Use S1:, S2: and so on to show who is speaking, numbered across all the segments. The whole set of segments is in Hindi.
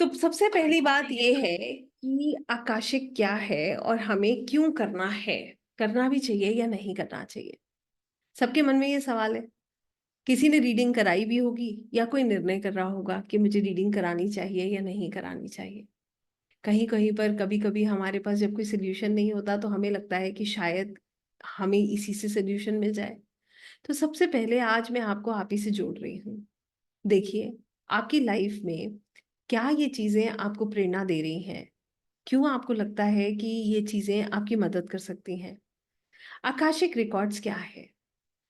S1: तो सबसे पहली बात ये है कि आकाशिक क्या है और हमें क्यों करना है? करना भी चाहिए या नहीं करना चाहिए? सबके मन में ये सवाल है। किसी ने रीडिंग कराई भी होगी या कोई निर्णय कर रहा होगा कि मुझे रीडिंग करानी चाहिए या नहीं करानी चाहिए। कहीं कहीं पर कभी कभी हमारे पास जब कोई सोल्यूशन नहीं होता तो हमें लगता है कि शायद हमें इसी से सोल्यूशन मिल जाए। तो सबसे पहले आज मैं आपको आप ही से जोड़ रही हूँ। देखिए, आपकी लाइफ में क्या ये चीजें आपको प्रेरणा दे रही हैं? क्यों आपको लगता है कि ये चीजें आपकी मदद कर सकती हैं? आकाशिक रिकॉर्ड्स क्या है?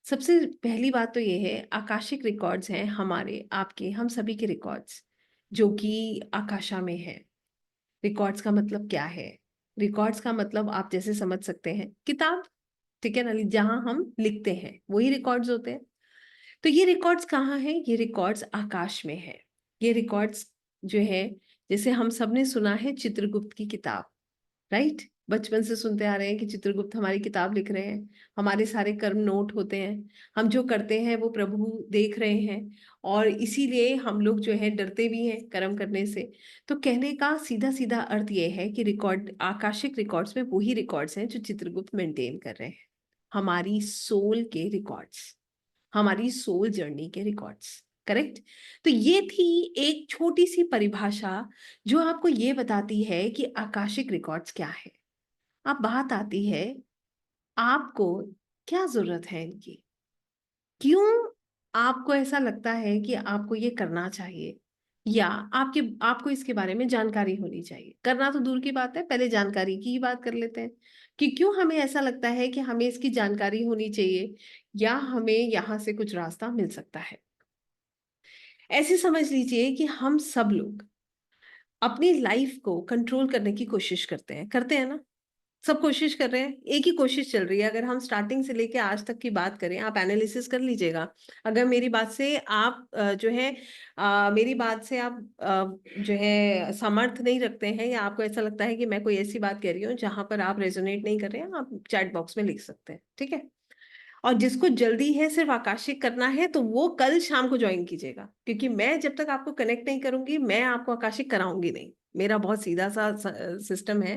S1: सबसे पहली बात तो ये है, आकाशिक रिकॉर्ड्स हैं हमारे, आपके, हम सभी के रिकॉर्ड्स जो कि आकाशा में है। रिकॉर्ड्स का मतलब क्या है? रिकॉर्ड्स का मतलब आप जैसे समझ सकते हैं किताब, ठीक है ना, जहां हम लिखते हैं वही रिकॉर्ड्स होते हैं। तो ये रिकॉर्ड्स कहाँ हैं? ये रिकॉर्ड्स आकाश में है। ये रिकॉर्ड्स जो है, जैसे हम सब ने सुना है चित्रगुप्त की किताब, राइट? बचपन से सुनते आ रहे हैं कि चित्रगुप्त हमारी किताब लिख रहे हैं। हमारे सारे कर्म नोट होते हैं। हम जो करते हैं वो प्रभु देख रहे हैं। और इसीलिए हम लोग जो है डरते भी हैं कर्म करने से। तो कहने का सीधा सीधा अर्थ ये है कि रिकॉर्ड, आकाशिक रिकॉर्ड्स में वही रिकॉर्ड्स हैं जो चित्रगुप्त मेंटेन कर रहे हैं। हमारी सोल के रिकॉर्ड्स, हमारी सोल जर्नी के रिकॉर्ड्स। करेक्ट? तो ये थी एक छोटी सी परिभाषा जो आपको ये बताती है कि आकाशिक रिकॉर्ड्स क्या है। अब बात आती है, आपको क्या जरूरत है इनकी? क्यों आपको ऐसा लगता है कि आपको ये करना चाहिए, या आपको इसके बारे में जानकारी होनी चाहिए? करना तो दूर की बात है, पहले जानकारी की ही बात कर लेते हैं कि क्यों हमें ऐसा लगता है कि हमें इसकी जानकारी होनी चाहिए या हमें यहाँ से कुछ रास्ता मिल सकता है। ऐसे समझ लीजिए कि हम सब लोग अपनी लाइफ को कंट्रोल करने की कोशिश करते हैं ना? सब कोशिश कर रहे हैं, एक ही कोशिश चल रही है। अगर हम स्टार्टिंग से लेके आज तक की बात करें, आप एनालिसिस कर लीजिएगा। अगर मेरी बात से आप जो है मेरी बात से आप जो है समर्थ नहीं रखते हैं, या आपको ऐसा लगता है कि मैं कोई ऐसी बात कह रही हूँ जहां पर आप रेजोनेट नहीं कर रहे हैं, आप चैट बॉक्स में लिख सकते हैं, ठीक है? और जिसको जल्दी है सिर्फ आकाशिक करना है तो वो कल शाम को ज्वाइन कीजिएगा, क्योंकि मैं जब तक आपको कनेक्ट नहीं करूंगी मैं आपको आकाशिक कराऊंगी नहीं। मेरा बहुत सीधा सा सिस्टम है।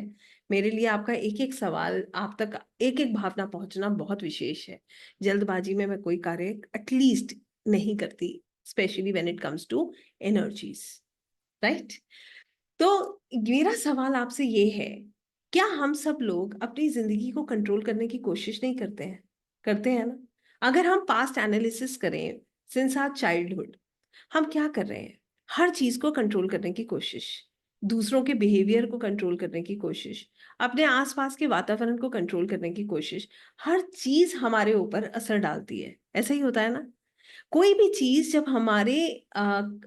S1: मेरे लिए आपका एक एक सवाल, आप तक एक एक भावना पहुंचना बहुत विशेष है। जल्दबाजी में मैं कोई कार्य एटलीस्ट नहीं करती, specially when it comes to energies, right? तो मेरा सवाल आपसे ये है, क्या हम सब लोग अपनी जिंदगी को कंट्रोल करने की कोशिश नहीं करते हैं? करते हैं ना? अगर हम पास्ट एनालिसिस करें, सिंस आवर चाइल्डहुड, हम क्या कर रहे हैं? हर चीज को कंट्रोल करने की कोशिश, दूसरों के बिहेवियर को कंट्रोल करने की कोशिश, अपने आसपास के वातावरण को कंट्रोल करने की कोशिश। हर चीज हमारे ऊपर असर डालती है, ऐसा ही होता है ना? कोई भी चीज जब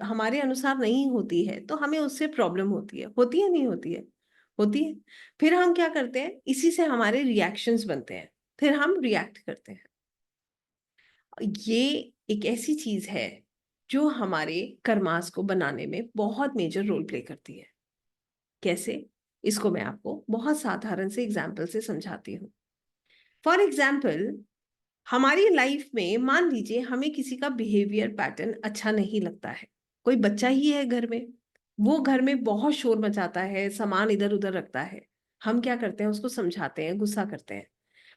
S1: हमारे अनुसार नहीं होती है तो हमें उससे प्रॉब्लम होती है नहीं होती है? होती है। फिर हम क्या करते हैं, इसी से हमारे रिएक्शंस बनते हैं, फिर हम रिएक्ट करते हैं। ये एक ऐसी चीज है जो हमारे कर्मास को बनाने में बहुत मेजर रोल प्ले करती है। कैसे? इसको मैं आपको बहुत साधारण से एग्जाम्पल से समझाती हूँ। फॉर एग्जाम्पल, हमारी लाइफ में मान लीजिए हमें किसी का बिहेवियर पैटर्न अच्छा नहीं लगता है। कोई बच्चा ही है घर में, वो घर में बहुत शोर मचाता है, सामान इधर उधर रखता है। हम क्या करते हैं, उसको समझाते हैं, गुस्सा करते हैं,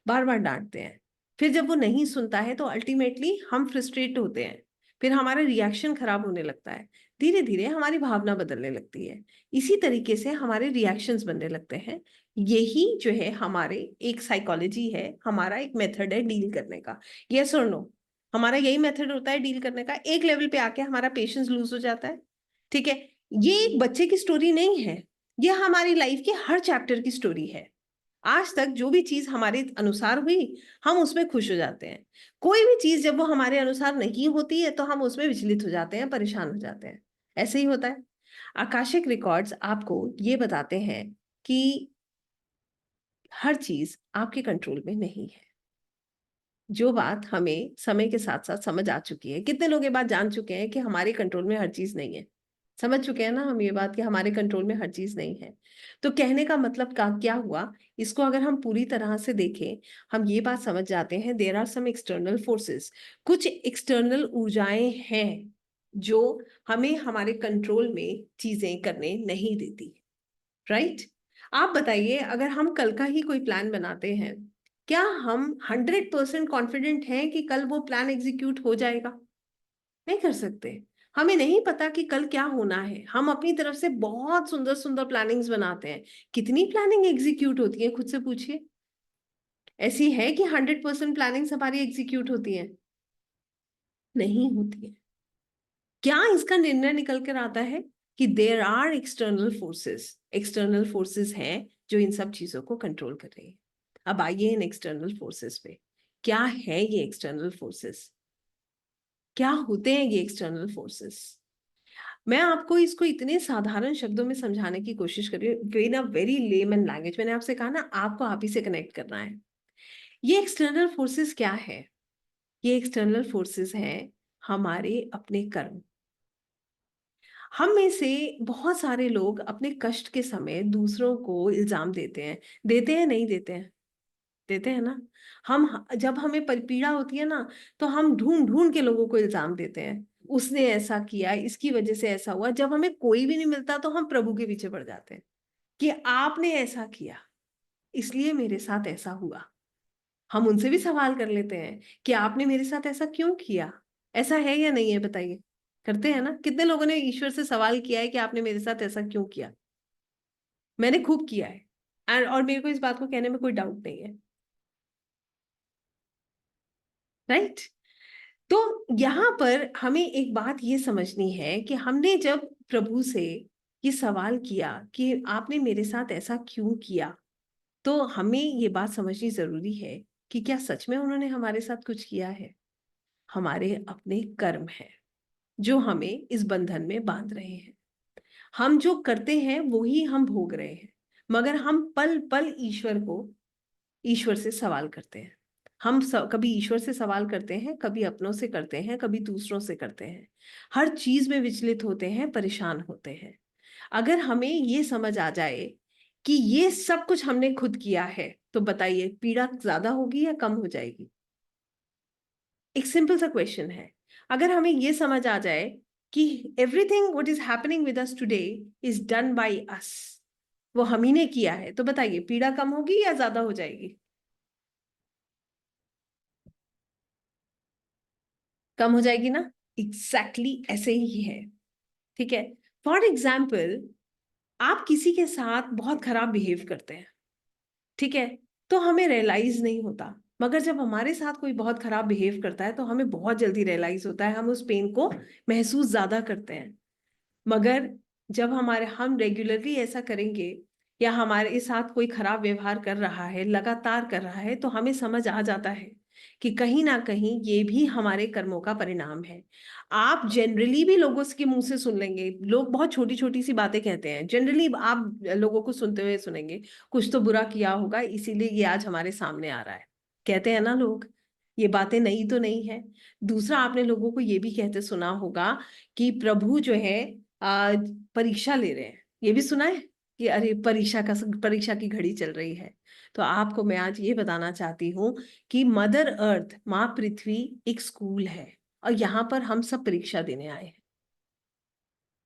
S1: बार बार डांटते हैं। फिर जब वो नहीं सुनता है तो अल्टीमेटली हम फ्रस्ट्रेट होते हैं। फिर हमारा रिएक्शन खराब होने लगता है। धीरे धीरे हमारी भावना बदलने लगती है। इसी तरीके से हमारे रिएक्शंस बनने लगते हैं। यही जो है हमारे एक साइकोलॉजी है, हमारा एक मेथड है डील करने का। यस और नो? हमारा यही मेथड होता है डील करने का। एक लेवल पे आके हमारा पेशेंस लूज हो जाता है। ठीक है? ये एक बच्चे की स्टोरी नहीं है, ये हमारी लाइफ के हर चैप्टर की स्टोरी है। आज तक जो भी चीज हमारे अनुसार हुई, हम उसमें खुश हो जाते हैं। कोई भी चीज जब वो हमारे अनुसार नहीं होती है तो हम उसमें विचलित हो जाते हैं, परेशान हो जाते हैं। ऐसे ही होता है। आकाशिक रिकॉर्ड्स आपको ये बताते हैं कि हर चीज आपके कंट्रोल में नहीं है। जो बात हमें समय के साथ साथ समझ आ चुकी है, कितने लोग ये बात जान चुके हैं कि हमारे कंट्रोल में हर चीज नहीं है? समझ चुके हैं ना हम ये बात कि हमारे कंट्रोल में हर चीज नहीं है। तो कहने का मतलब का क्या हुआ? इसको अगर हम पूरी तरह से देखें, हम ये बात समझ जाते हैं, there are some external forces, कुछ एक्सटर्नल ऊर्जाएं हैं जो हमें हमारे कंट्रोल में चीजें करने नहीं देती। राइट? आप बताइए, अगर हम कल का ही कोई प्लान बनाते हैं, क्या हम 100% कॉन्फिडेंट हैं कि कल वो प्लान एग्जीक्यूट हो जाएगा? नहीं कर सकते। हमें नहीं पता कि कल क्या होना है। हम अपनी तरफ से बहुत सुंदर सुंदर प्लानिंग्स बनाते हैं। कितनी प्लानिंग एग्जीक्यूट होती है, खुद से पूछिए। ऐसी है कि 100% प्लानिंग्स हमारी एग्जीक्यूट होती है? नहीं होती है। क्या इसका निर्णय निकल कर आता है कि देयर आर एक्सटर्नल फोर्सेस हैं जो इन सब चीजों को कंट्रोल कर रही है। अब आइए इन एक्सटर्नल फोर्सेस पे। क्या है ये एक्सटर्नल फोर्सेस? क्या होते हैं ये एक्सटर्नल फोर्सेस? मैं आपको इसको इतने साधारण शब्दों में समझाने की कोशिश कर रही हूँ, इन अ वेरी लेमन लैंग्वेज। मैंने आपसे कहा ना, आपको आप ही से कनेक्ट करना है। ये एक्सटर्नल फोर्सेस क्या है? ये एक्सटर्नल फोर्सेस हैं हमारे अपने कर्म। हम में से बहुत सारे लोग अपने कष्ट के समय दूसरों को इल्जाम देते हैं नहीं देते हैं? देते हैं ना। हम जब हमें पीड़ा होती है ना, तो हम ढूंढ ढूंढ के लोगों को इल्जाम देते हैं, उसने ऐसा किया, इसकी वजह से ऐसा हुआ। जब हमें कोई भी नहीं मिलता तो हम प्रभु के पीछे पड़ जाते हैं कि आपने ऐसा किया, इसलिए मेरे साथ ऐसा हुआ। हम उनसे भी सवाल कर लेते हैं कि आपने मेरे साथ ऐसा क्यों किया? ऐसा है या नहीं है, बताइए। करते हैं ना? कितने लोगों ने ईश्वर से सवाल किया है कि आपने मेरे साथ ऐसा क्यों किया? मैंने खूब किया है। और मेरे को इस बात को कहने में कोई डाउट नहीं है। राइट? तो यहाँ पर हमें एक बात ये समझनी है कि हमने जब प्रभु से ये सवाल किया कि आपने मेरे साथ ऐसा क्यों किया, तो हमें ये बात समझनी जरूरी है कि क्या सच में उन्होंने हमारे साथ कुछ किया है? हमारे अपने कर्म है जो हमें इस बंधन में बांध रहे हैं। हम जो करते हैं वो ही हम भोग रहे हैं। मगर हम पल पल ईश्वर से सवाल करते हैं। कभी ईश्वर से सवाल करते हैं, कभी अपनों से करते हैं, कभी दूसरों से करते हैं। हर चीज में विचलित होते हैं, परेशान होते हैं। अगर हमें ये समझ आ जाए कि ये सब कुछ हमने खुद किया है, तो बताइए पीड़ा ज्यादा होगी या कम हो जाएगी? एक सिंपल सा क्वेश्चन है। अगर हमें ये समझ आ जाए कि everything what is happening with us today is done by us, वो हम ही ने किया है, तो बताइए पीड़ा कम होगी या ज्यादा हो जाएगी? कम हो जाएगी ना। एग्जैक्टली ऐसे ही है। ठीक है। फॉर एग्जाम्पल, आप किसी के साथ बहुत खराब बिहेव करते हैं, ठीक है, तो हमें रियलाइज नहीं होता। मगर जब हमारे साथ कोई बहुत खराब बिहेव करता है तो हमें बहुत जल्दी रियलाइज होता है, हम उस पेन को महसूस ज्यादा करते हैं। मगर जब हम रेगुलरली ऐसा करेंगे, या हमारे साथ कोई खराब व्यवहार कर रहा है, लगातार कर रहा है, तो हमें समझ आ जाता है कि कहीं ना कहीं ये भी हमारे कर्मों का परिणाम है। आप जनरली भी लोगों के मुंह से सुन लेंगे, लोग बहुत छोटी छोटी सी बातें कहते हैं, जनरली आप लोगों को सुनते हुए सुनेंगे, कुछ तो बुरा किया होगा इसीलिए ये आज हमारे सामने आ रहा है। कहते हैं ना लोग। ये बातें नई तो नहीं है। दूसरा, आपने लोगों को ये भी कहते सुना होगा कि प्रभु जो है परीक्षा ले रहे हैं। ये भी सुना है कि अरे परीक्षा की घड़ी चल रही है। तो आपको मैं आज ये बताना चाहती हूँ कि मदर अर्थ, माँ पृथ्वी, एक स्कूल है, और यहाँ पर हम सब परीक्षा देने आए हैं।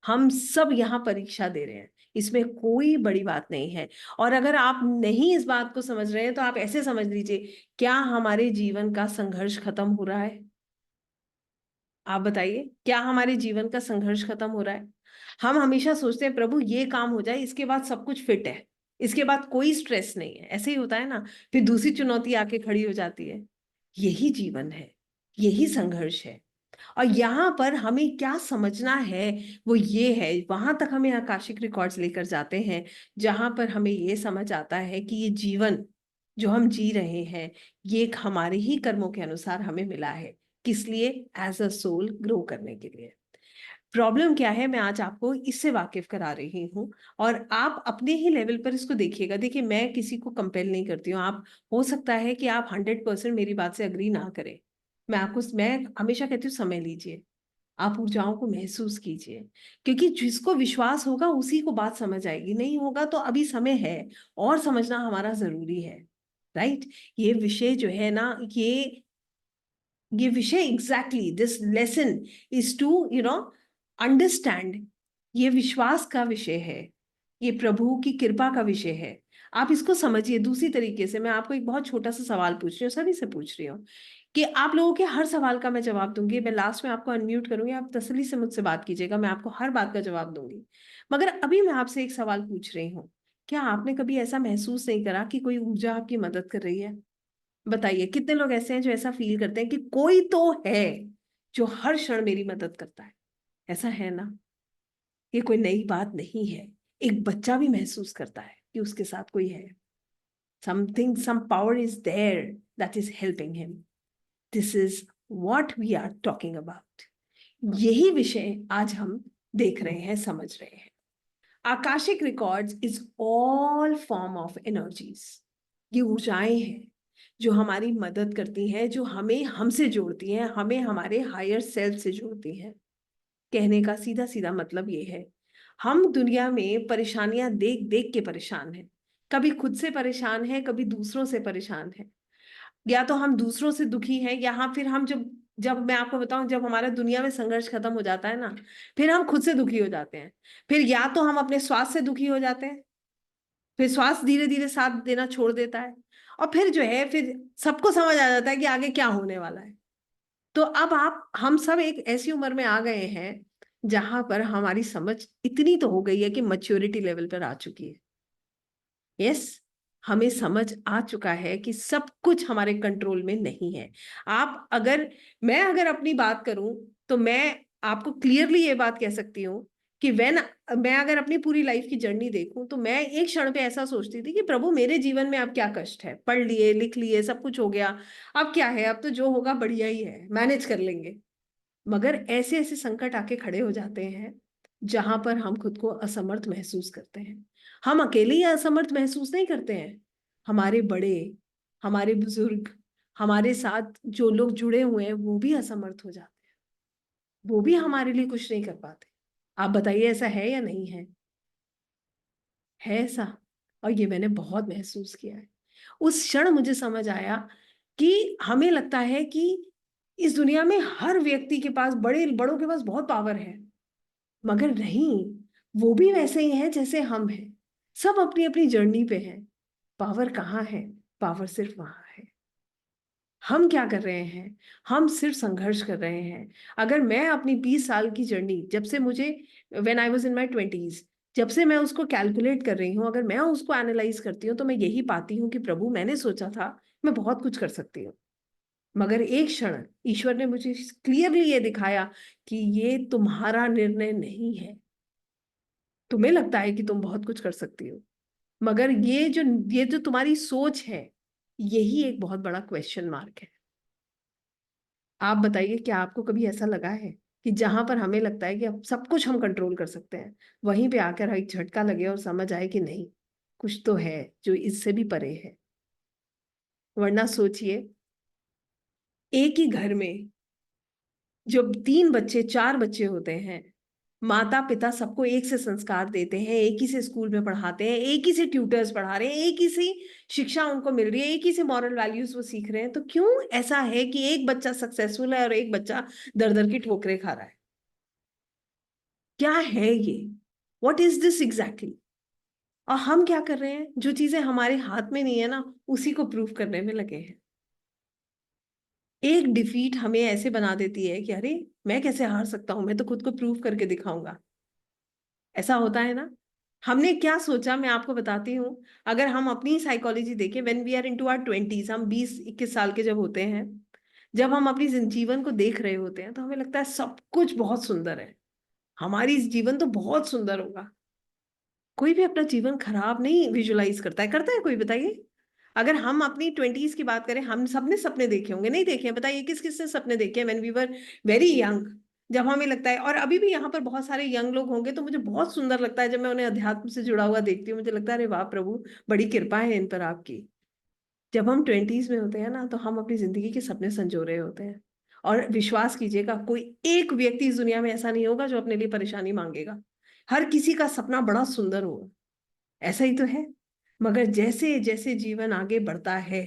S1: हम सब यहाँ परीक्षा दे रहे हैं। इसमें कोई बड़ी बात नहीं है। और अगर आप नहीं इस बात को समझ रहे हैं तो आप ऐसे समझ लीजिए, क्या हमारे जीवन का संघर्ष खत्म हो रहा है? आप बताइए, क्या हमारे जीवन का संघर्ष खत्म हो रहा है? हम हमेशा सोचते हैं प्रभु ये काम हो जाए, इसके बाद सब कुछ फिट है, इसके बाद कोई स्ट्रेस नहीं है। ऐसे ही होता है ना। फिर दूसरी चुनौती आके खड़ी हो जाती है। यही जीवन है, यही संघर्ष है। और यहाँ पर हमें क्या समझना है, वो ये है, वहां तक हमें आकाशिक रिकॉर्ड्स लेकर जाते हैं, जहां पर हमें ये समझ आता है कि ये जीवन जो हम जी रहे हैं, ये एक हमारे ही कर्मों के अनुसार हमें मिला है। किस लिए? एज अ सोल ग्रो करने के लिए। प्रॉब्लम क्या है, मैं आज आपको इससे वाकिफ करा रही हूँ, और आप अपने ही लेवल पर इसको देखिएगा। देखिए, मैं किसी को कंपेल नहीं करती हूँ। आप, हो सकता है कि आप 100% मेरी बात से अग्री ना करें। मैं हमेशा कहती हूँ, समय लीजिए, आप ऊर्जाओं को महसूस कीजिए, क्योंकि जिसको विश्वास होगा उसी को बात समझ आएगी, नहीं होगा तो अभी समय है, और समझना हमारा जरूरी है। राइट? ये विषय जो है ना, ये ये विषय exactly this lesson is to understand. ये विश्वास का विषय है, ये प्रभु की कृपा का विषय है। आप इसको समझिए। दूसरी तरीके से मैं आपको एक बहुत छोटा सा सवाल पूछ रही हूँ, सभी से पूछ रही हूँ कि आप लोगों के हर सवाल का मैं जवाब दूंगी। मैं लास्ट में आपको अनम्यूट करूंगी, आप तसल्ली से मुझसे बात कीजिएगा, मैं आपको हर बात का जवाब दूंगी। मगर अभी मैं आपसे एक सवाल पूछ रही हूँ, क्या आपने कभी ऐसा महसूस नहीं करा कि कोई ऊर्जा आपकी मदद कर रही है? बताइए कितने लोग ऐसे हैं जो ऐसा फील करते हैं कि कोई तो है जो हर क्षण मेरी मदद करता है? ऐसा है ना? ये कोई नई बात नहीं है। एक बच्चा भी महसूस करता है कि उसके साथ कोई है। Something, some power is there that is helping him. This is what we are talking about. यही विषय आज हम देख रहे हैं, समझ रहे हैं। Akashic records is all form of energies. ये ऊर्जाएं हैं जो हमारी मदद करती हैं, जो हमें हमसे जोड़ती हैं, हमें हमारे हायर सेल्फ से जोड़ती हैं। कहने का सीधा सीधा मतलब ये है, हम दुनिया में परेशानियां देख देख के परेशान हैं। कभी खुद से परेशान हैं, कभी दूसरों से परेशान हैं। या तो हम दूसरों से दुखी हैं, या फिर हम जब जब मैं आपको बताऊं, जब हमारा दुनिया में संघर्ष खत्म हो जाता है ना, फिर हम खुद से दुखी हो जाते हैं। फिर या तो हम अपने स्वास्थ्य से दुखी हो जाते हैं, फिर स्वास्थ्य धीरे धीरे साथ देना छोड़ देता है, और फिर जो है फिर सबको समझ आ जाता है कि आगे क्या होने वाला है। तो अब आप हम सब एक ऐसी उम्र में आ गए हैं जहां पर हमारी समझ इतनी तो हो गई है कि मैच्योरिटी लेवल पर आ चुकी है। यस, हमें समझ आ चुका है कि सब कुछ हमारे कंट्रोल में नहीं है। आप अगर मैं अगर अपनी बात करूं तो मैं आपको क्लियरली ये बात कह सकती हूँ कि मैं अगर अपनी पूरी लाइफ की जर्नी देखूं तो मैं एक क्षण पे ऐसा सोचती थी कि प्रभु मेरे जीवन में अब क्या कष्ट है, पढ़ लिए लिख लिए सब कुछ हो गया, अब क्या है, अब तो जो होगा बढ़िया ही है, मैनेज कर लेंगे। मगर ऐसे ऐसे संकट आके खड़े हो जाते हैं जहां पर हम खुद को असमर्थ महसूस करते हैं। हम अकेले ही असमर्थ महसूस नहीं करते हैं, हमारे बड़े, हमारे बुजुर्ग, हमारे साथ जो लोग जुड़े हुए हैं वो भी असमर्थ हो जाते हैं, वो भी हमारे लिए कुछ नहीं कर पाते। आप बताइए ऐसा है या नहीं है? है ऐसा। और ये मैंने बहुत महसूस किया है। उस क्षण मुझे समझ आया कि हमें लगता है कि इस दुनिया में हर व्यक्ति के पास, बड़े बड़ों के पास बहुत पावर है, मगर नहीं, वो भी वैसे ही हैं जैसे हम हैं। सब अपनी अपनी जर्नी पे हैं। पावर कहाँ है? पावर सिर्फ वहां है। हम क्या कर रहे हैं? हम सिर्फ संघर्ष कर रहे हैं। अगर मैं अपनी 20 साल की जर्नी, जब से मुझे, when I was in my 20s, जब से मैं उसको कैलकुलेट कर रही हूँ, अगर मैं उसको एनालाइज करती हूँ तो मैं यही पाती हूँ कि प्रभु मैंने सोचा था मैं बहुत कुछ कर सकती हूँ, मगर एक क्षण ईश्वर ने मुझे क्लियरली ये दिखाया कि ये तुम्हारा निर्णय नहीं है। तुम्हें लगता है कि तुम बहुत कुछ कर सकती हो, मगर ये जो तुम्हारी सोच है, यही एक बहुत बड़ा क्वेश्चन मार्क है। आप बताइए, क्या आपको कभी ऐसा लगा है कि जहां पर हमें लगता है कि अब सब कुछ हम कंट्रोल कर सकते हैं, वहीं पे आकर एक झटका लगे और समझ आए कि नहीं, कुछ तो है जो इससे भी परे है। वरना सोचिए, एक ही घर में जब 3 बच्चे 4 बच्चे होते हैं, माता पिता सबको एक से संस्कार देते हैं, एक ही से स्कूल में पढ़ाते हैं, एक ही से ट्यूटर्स पढ़ा रहे हैं, एक ही से शिक्षा उनको मिल रही है, एक ही से मॉरल वैल्यूज वो सीख रहे हैं, तो क्यों ऐसा है कि एक बच्चा सक्सेसफुल है और एक बच्चा दर दर की ठोकरें खा रहा है? क्या है ये? What is this exactly? और हम क्या कर रहे हैं? जो चीजें हमारे हाथ में नहीं है ना, उसी को प्रूव करने में लगे हैं। एक डिफीट हमें ऐसे बना देती है कि अरे मैं कैसे हार सकता हूं, मैं तो खुद को प्रूव करके दिखाऊंगा। ऐसा होता है ना? हमने क्या सोचा, मैं आपको बताती हूँ। अगर हम अपनी साइकोलॉजी देखें, when we are into our 20s, हम 20-21 साल के जब होते हैं, जब हम अपनी जीवन को देख रहे होते हैं, तो हमें लगता है सब कुछ बहुत सुंदर है, हमारी जीवन तो बहुत सुंदर होगा। कोई भी अपना जीवन खराब नहीं विजुलाइज करता है, करता है कोई? बताइए। अगर हम अपनी 20s की बात करें, हम सबने सपने देखे होंगे, नहीं देखे हैं? बताइए किस किस ने सपने देखे हैं when we were very young, जब हमें लगता है। और अभी भी यहाँ पर बहुत सारे यंग लोग होंगे, तो मुझे बहुत सुंदर लगता है जब मैं उन्हें अध्यात्म से जुड़ा हुआ देखती हूँ, मुझे लगता है अरे वाह प्रभु, बड़ी कृपा है इन पर आपकी। जब हम 20s में होते हैं ना, तो हम अपनी जिंदगी के सपने संजो रहे होते हैं। और विश्वास कीजिएगा, कोई एक व्यक्ति इस दुनिया में ऐसा नहीं होगा जो अपने लिए परेशानी मांगेगा। हर किसी का सपना बड़ा सुंदर होगा, ऐसा ही तो है। मगर जैसे जैसे जीवन आगे बढ़ता है,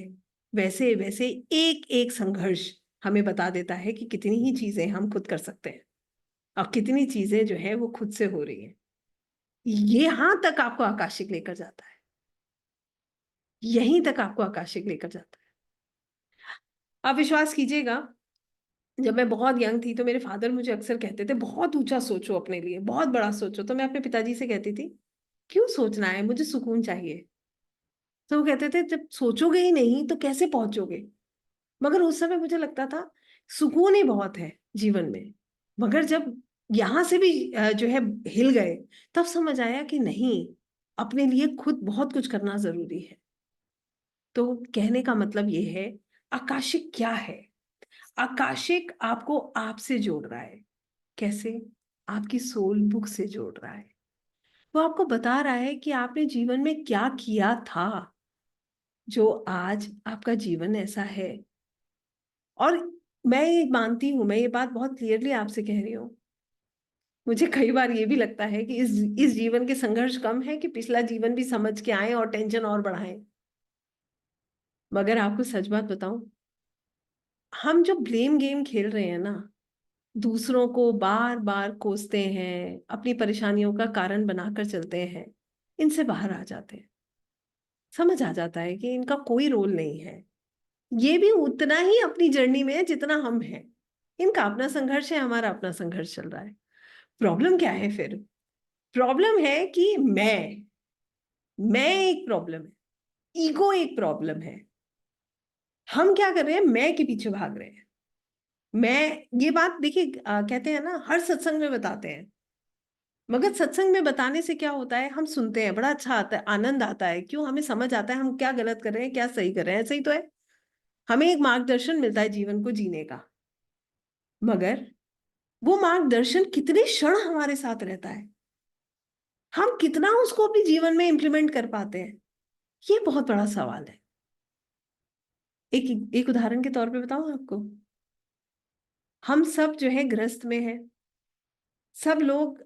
S1: वैसे वैसे एक एक संघर्ष हमें बता देता है कि कितनी ही चीजें हम खुद कर सकते हैं और कितनी चीजें जो है वो खुद से हो रही है। यहां तक आपको आकाशिक लेकर जाता है, यहीं तक आपको आकाशिक लेकर जाता है। आप विश्वास कीजिएगा, जब मैं बहुत यंग थी तो मेरे फादर मुझे अक्सर कहते थे बहुत ऊंचा सोचो, अपने लिए बहुत बड़ा सोचो। तो मैं अपने पिताजी से कहती थी क्यों सोचना है, मुझे सुकून चाहिए। तो वो कहते थे जब सोचोगे ही नहीं तो कैसे पहुंचोगे। मगर उस समय मुझे लगता था सुकून ही बहुत है जीवन में। मगर जब यहां से भी जो है हिल गए, तब समझ आया कि नहीं, अपने लिए खुद बहुत कुछ करना जरूरी है। तो कहने का मतलब ये है, आकाशिक क्या है? आकाशिक आपको आपसे जोड़ रहा है। कैसे? आपकी सोल बुक से जोड़ रहा है। वो आपको बता रहा है कि आपने जीवन में क्या किया था जो आज आपका जीवन ऐसा है। और मैं ये मानती हूं, मैं ये बात बहुत क्लियरली आपसे कह रही हूँ, मुझे कई बार ये भी लगता है कि इस जीवन के संघर्ष कम है कि पिछला जीवन भी समझ के आए और टेंशन और बढ़ाएं। मगर आपको सच बात बताऊं, हम जो ब्लेम गेम खेल रहे हैं ना, दूसरों को बार बार कोसते हैं, अपनी परेशानियों का कारण बनाकर चलते हैं, इनसे बाहर आ जाते हैं। समझ आ जाता है कि इनका कोई रोल नहीं है। ये भी उतना ही अपनी जर्नी में है जितना हम हैं। इनका अपना संघर्ष है, हमारा अपना संघर्ष चल रहा है। प्रॉब्लम क्या है फिर? प्रॉब्लम है कि मैं एक प्रॉब्लम है, ईगो एक प्रॉब्लम है। हम क्या कर रहे हैं, मैं के पीछे भाग रहे हैं। मैं, ये बात देखिए, कहते हैं ना हर सत्संग में बताते हैं। मगर सत्संग में बताने से क्या होता है, हम सुनते हैं, बड़ा अच्छा आता है, आनंद आता है। क्यों? हमें समझ आता है हम क्या गलत कर रहे हैं, क्या सही कर रहे हैं। सही तो है, हमें एक मार्गदर्शन मिलता है जीवन को जीने का। मगर वो मार्गदर्शन कितने क्षण हमारे साथ रहता है, हम कितना उसको अपने जीवन में इंप्लीमेंट कर पाते हैं, ये बहुत बड़ा सवाल है। एक उदाहरण के तौर पे बताऊं आपको, हम सब जो है गृहस्थ में है, सब लोग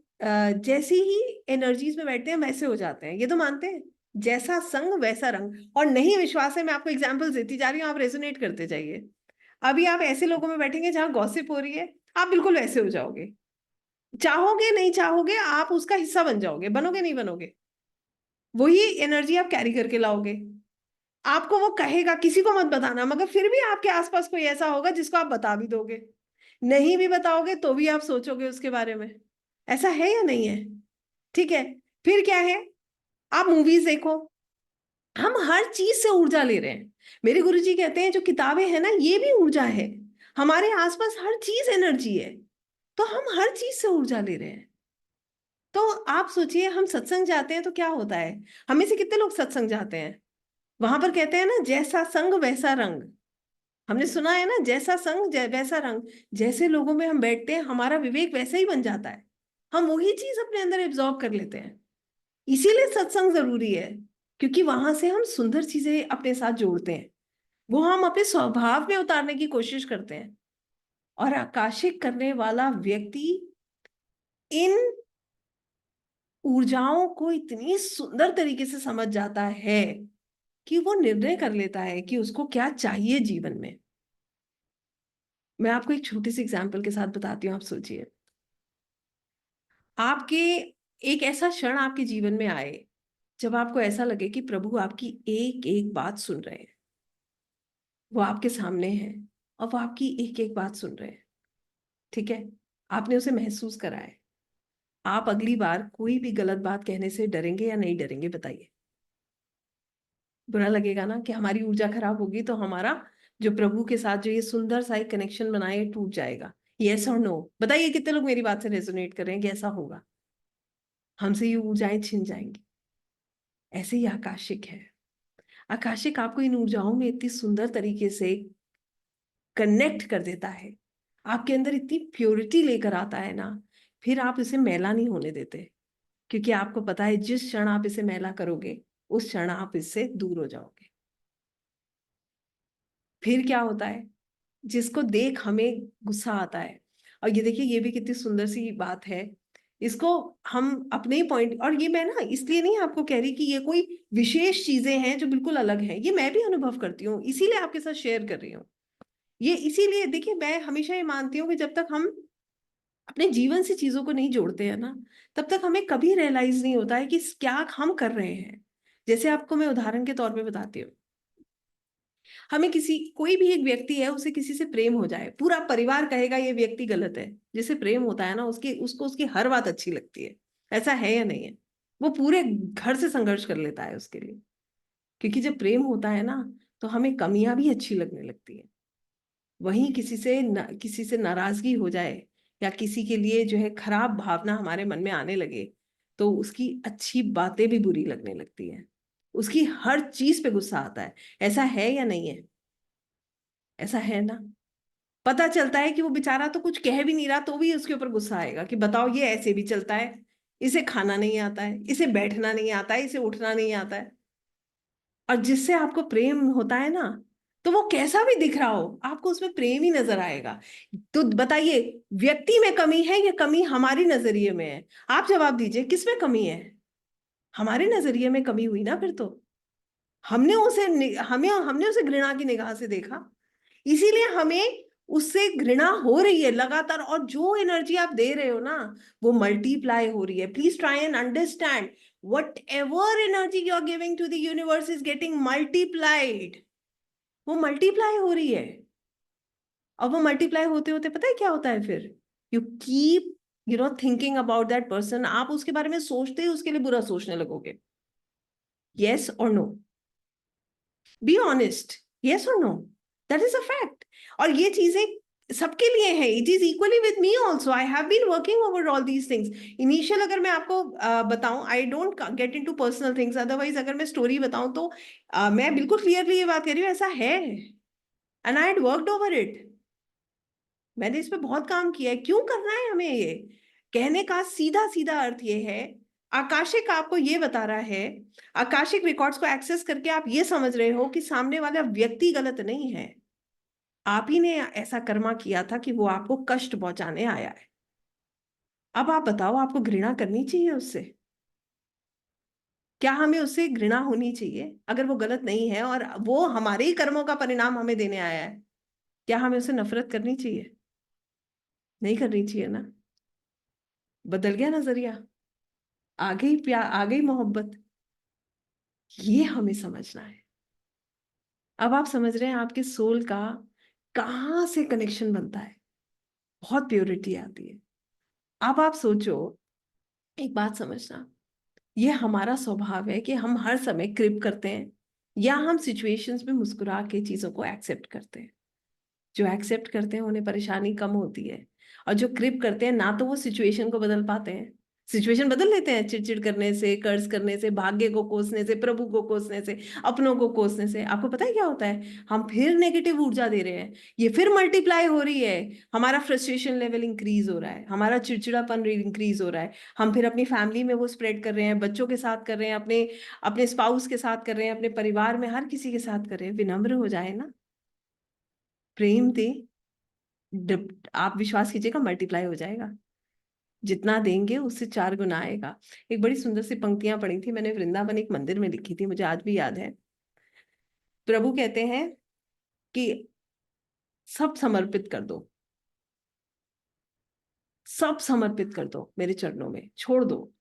S1: जैसी ही एनर्जीज में बैठते हैं वैसे हो जाते हैं, ये तो मानते हैं। जैसा संग वैसा रंग। और नहीं विश्वास है, मैं आपको एग्जांपल्स देती जा रही हूँ, आप रेजोनेट करते जाइए। अभी आप ऐसे लोगों में बैठेंगे जहां गॉसिप हो रही है, आप बिल्कुल वैसे हो जाओगे। चाहोगे नहीं चाहोगे, आप उसका हिस्सा बन जाओगे, बनोगे नहीं बनोगे, वही एनर्जी आप कैरी करके लाओगे। आपको वो कहेगा किसी को मत बताना, मगर फिर भी आपके आसपास कोई ऐसा होगा जिसको आप बता भी दोगे। नहीं भी बताओगे तो भी आप सोचोगे उसके बारे में। ऐसा है या नहीं है? ठीक है। फिर क्या है, आप मूवीज देखो, हम हर चीज से ऊर्जा ले रहे हैं। मेरे गुरुजी कहते हैं जो किताबें हैं ना, ये भी ऊर्जा है। हमारे आसपास हर चीज एनर्जी है, तो हम हर चीज से ऊर्जा ले रहे हैं। तो आप सोचिए, हम सत्संग जाते हैं तो क्या होता है, हमें से कितने लोग सत्संग जाते हैं? वहां पर कहते हैं ना, जैसा संग वैसा रंग। हमने सुना है ना, जैसा संग वैसा रंग। जैसे लोगों में हम बैठते हैं, हमारा विवेक वैसा ही बन जाता है। हम वही चीज अपने अंदर एब्जॉर्ब कर लेते हैं। इसीलिए सत्संग जरूरी है, क्योंकि वहां से हम सुंदर चीजें अपने साथ जोड़ते हैं, वो हम अपने स्वभाव में उतारने की कोशिश करते हैं। और आकाशिक करने वाला व्यक्ति इन ऊर्जाओं को इतनी सुंदर तरीके से समझ जाता है कि वो निर्णय कर लेता है कि उसको क्या चाहिए जीवन में। मैं आपको एक छोटी सी एग्जांपल के साथ बताती हूँ, आप सोचिए। आपके एक ऐसा क्षण आपके जीवन में आए जब आपको ऐसा लगे कि प्रभु आपकी एक एक बात सुन रहे हैं। वो आपके सामने है और वो आपकी एक एक बात सुन रहे हैं। ठीक है, आपने उसे महसूस करा है। आप अगली बार कोई भी गलत बात कहने से डरेंगे या नहीं डरेंगे, बताइए? बुरा लगेगा ना कि हमारी ऊर्जा खराब होगी, तो हमारा जो प्रभु के साथ जो ये सुंदर सा एक कनेक्शन बनाए टूट जाएगा। यस और नो, बताइए कितने लोग मेरी बात से रेजोनेट कर रहे हैं कि ऐसा होगा? हमसे ये ऊर्जाएं छिन जाएंगी। ऐसे ही आकाशिक है। आकाशिक आपको इन ऊर्जाओं में इतनी सुंदर तरीके से कनेक्ट कर देता है, आपके अंदर इतनी प्योरिटी लेकर आता है ना, फिर आप इसे मैला नहीं होने देते। क्योंकि आपको पता है जिस क्षण आप इसे मैला करोगे, उस क्षण आप इससे दूर हो जाओगे। फिर क्या होता है, जिसको देख हमें गुस्सा आता है। और ये देखिए, ये भी कितनी सुंदर सी बात है। इसको हम अपने ही पॉइंट, और ये मैं ना इसलिए नहीं आपको कह रही कि ये कोई विशेष चीजें हैं जो बिल्कुल अलग हैं, ये मैं भी अनुभव करती हूँ, इसीलिए आपके साथ शेयर कर रही हूँ। ये इसीलिए देखिए, मैं हमेशा ये मानती हूँ कि जब तक हम अपने जीवन से चीजों को नहीं जोड़ते हैं ना, तब तक हमें कभी रियलाइज नहीं होता है कि क्या हम कर रहे हैं। जैसे आपको मैं उदाहरण के तौर पे बताती हूँ, हमें किसी, कोई भी एक व्यक्ति है, उसे किसी से प्रेम हो जाए, पूरा परिवार कहेगा ये व्यक्ति गलत है। जिसे प्रेम होता है ना, उसकी उसको उसकी हर बात अच्छी लगती है। ऐसा है या नहीं है? वो पूरे घर से संघर्ष कर लेता है उसके लिए। क्योंकि जब प्रेम होता है ना, तो हमें कमियां भी अच्छी लगने लगती है। वहीं किसी से नाराजगी हो जाए, या किसी के लिए जो है खराब भावना हमारे मन में आने लगे, तो उसकी अच्छी बातें भी बुरी लगने लगती है। उसकी हर चीज पे गुस्सा आता है। ऐसा है या नहीं है? ऐसा है ना? पता चलता है कि वो बेचारा तो कुछ कह भी नहीं रहा, तो भी उसके ऊपर गुस्सा आएगा कि बताओ, ये ऐसे भी चलता है? इसे खाना नहीं आता है, इसे बैठना नहीं आता है, इसे उठना नहीं आता है। और जिससे आपको प्रेम होता है ना, तो वो कैसा भी दिख रहा हो, आपको उसमें प्रेम ही नजर आएगा। तो बताइए, व्यक्ति में कमी है या कमी हमारी नजरिए में है? आप जवाब दीजिए, किसमें कमी है? हमारे नजरिए में कमी हुई ना फिर तो। हमने उसे घृणा की निगाह से देखा, इसीलिए हमें उससे घृणा हो रही है लगातार। और जो एनर्जी आप दे रहे हो ना, वो मल्टीप्लाई हो रही है। Please try and understand, whatever energy you are giving to the universe is getting multiplied. वो मल्टीप्लाई हो रही है। और वो मल्टीप्लाई होते होते पता है क्या होता है फिर? You keep thinking about that person. आप उसके बारे में सोचते ही उसके लिए बुरा सोचने लगोगे। यस और नो? Be honest. यस और no? That is a fact. और ये चीजें सबके लिए है। It is equally with me also. I have been working over all these things. Initial अगर मैं आपको बताऊं, I don't get into personal things, otherwise अगर मैं स्टोरी बताऊं तो मैं बिल्कुल क्लियरली ये बात कर रही हूँ, ऐसा है। And I had worked over it. मैंने इस पे बहुत काम किया है। क्यों करना है हमें ये? कहने का सीधा सीधा अर्थ ये है, आकाशिक आपको ये बता रहा है, आकाशिक रिकॉर्ड्स को एक्सेस करके आप ये समझ रहे हो कि सामने वाला व्यक्ति गलत नहीं है। आप ही ने ऐसा कर्मा किया था कि वो आपको कष्ट पहुंचाने आया है। अब आप बताओ, आपको घृणा करनी चाहिए उससे? क्या हमें उससे घृणा होनी चाहिए अगर वो गलत नहीं है और वो हमारे ही कर्मों का परिणाम हमें देने आया है? क्या हमें उससे नफरत करनी चाहिए? नहीं करनी चाहिए ना। बदल गया नजरिया? आ गई प्यार, आ गई मोहब्बत। ये हमें समझना है। अब आप समझ रहे हैं आपके सोल का कहाँ से कनेक्शन बनता है। बहुत प्योरिटी आती है। अब आप सोचो, एक बात समझना, ये हमारा स्वभाव है कि हम हर समय क्रिप करते हैं, या हम सिचुएशंस में मुस्कुरा के चीजों को एक्सेप्ट करते हैं। जो एक्सेप्ट करते हैं उन्हें परेशानी कम होती है। और जो क्रिप करते हैं ना, तो वो सिचुएशन को बदल पाते हैं। सिचुएशन बदल लेते हैं चिड़चिड़ करने से, कर्ज करने से, भाग्य को कोसने से, प्रभु को कोसने से, अपनों को कोसने से। आपको पता है क्या होता है? हम फिर नेगेटिव ऊर्जा दे रहे हैं। ये फिर मल्टीप्लाई हो रही है। हमारा फ्रस्ट्रेशन लेवल इंक्रीज हो रहा है, हमारा चिड़चिड़ापन इंक्रीज हो रहा है। हम फिर अपनी फैमिली में वो स्प्रेड कर रहे हैं, बच्चों के साथ कर रहे हैं, अपने अपने स्पाउस के साथ कर रहे हैं, अपने परिवार में हर किसी के साथ कर रहे हैं। विनम्र हो जाए ना, प्रेम दे, आप विश्वास कीजिएगा मल्टीप्लाई हो जाएगा। जितना देंगे उससे 4 गुना आएगा। एक बड़ी सुंदर सी पंक्तियां पढ़ी थी मैंने, वृंदावन एक मंदिर में लिखी थी, मुझे आज भी याद है। प्रभु कहते हैं कि सब समर्पित कर दो, सब समर्पित कर दो मेरे चरणों में, छोड़ दो।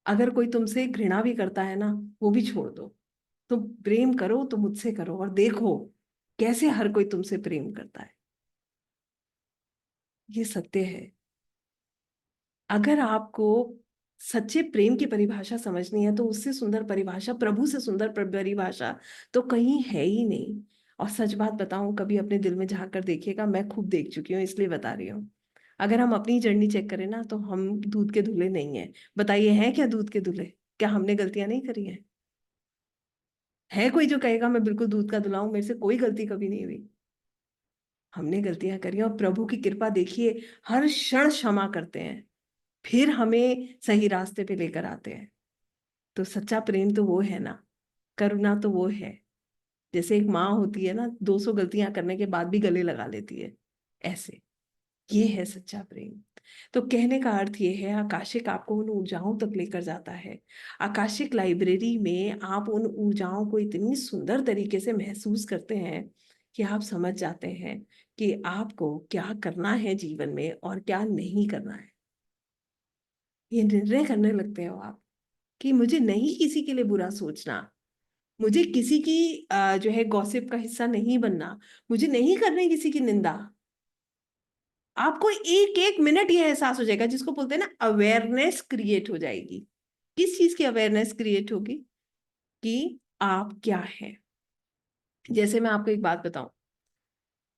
S1: अगर कोई तुमसे घृणा भी करता है ना, वो भी छोड़ दो। तुम प्रेम करो तो मुझसे करो, और देखो कैसे हर कोई तुमसे प्रेम करता है। ये सत्य है। अगर आपको सच्चे प्रेम की परिभाषा समझनी है, तो उससे सुंदर परिभाषा, प्रभु से सुंदर परिभाषा तो कहीं है ही नहीं। और सच बात बताऊं, कभी अपने दिल में झांक कर देखिएगा, मैं खूब देख चुकी हूँ इसलिए बता रही हूँ। अगर हम अपनी जर्नी चेक करें ना, तो हम दूध के धुले नहीं है। बताइए, हैं क्या दूध के धुले? क्या हमने गलतियां नहीं करी है? है कोई जो कहेगा मैं बिल्कुल दूध का धुला हूं, मेरे से कोई गलती कभी नहीं हुई? हमने गलतियां करी, और प्रभु की कृपा देखिए, हर क्षण क्षमा करते हैं, फिर हमें सही रास्ते पे लेकर आते हैं। तो सच्चा प्रेम तो वो है ना, करुणा तो वो है। जैसे एक माँ होती है ना, 200 गलतियां करने के बाद भी गले लगा लेती है, ऐसे। ये है सच्चा प्रेम। तो कहने का अर्थ ये है, आकाशिक आपको उन ऊर्जाओं तक लेकर जाता है। आकाशिक लाइब्रेरी में आप उन ऊर्जाओं को इतनी सुंदर तरीके से महसूस करते हैं कि आप समझ जाते हैं कि आपको क्या करना है जीवन में और क्या नहीं करना है। ये निर्णय करने लगते हो आप कि मुझे नहीं किसी के लिए बुरा सोचना, मुझे किसी की जो है गॉसिप का हिस्सा नहीं बनना, मुझे नहीं करनी किसी की निंदा। आपको एक एक मिनट ये एहसास हो जाएगा, जिसको बोलते हैं ना अवेयरनेस क्रिएट हो जाएगी। किस चीज की अवेयरनेस क्रिएट होगी? कि आप क्या है। जैसे मैं आपको एक बात बताऊं,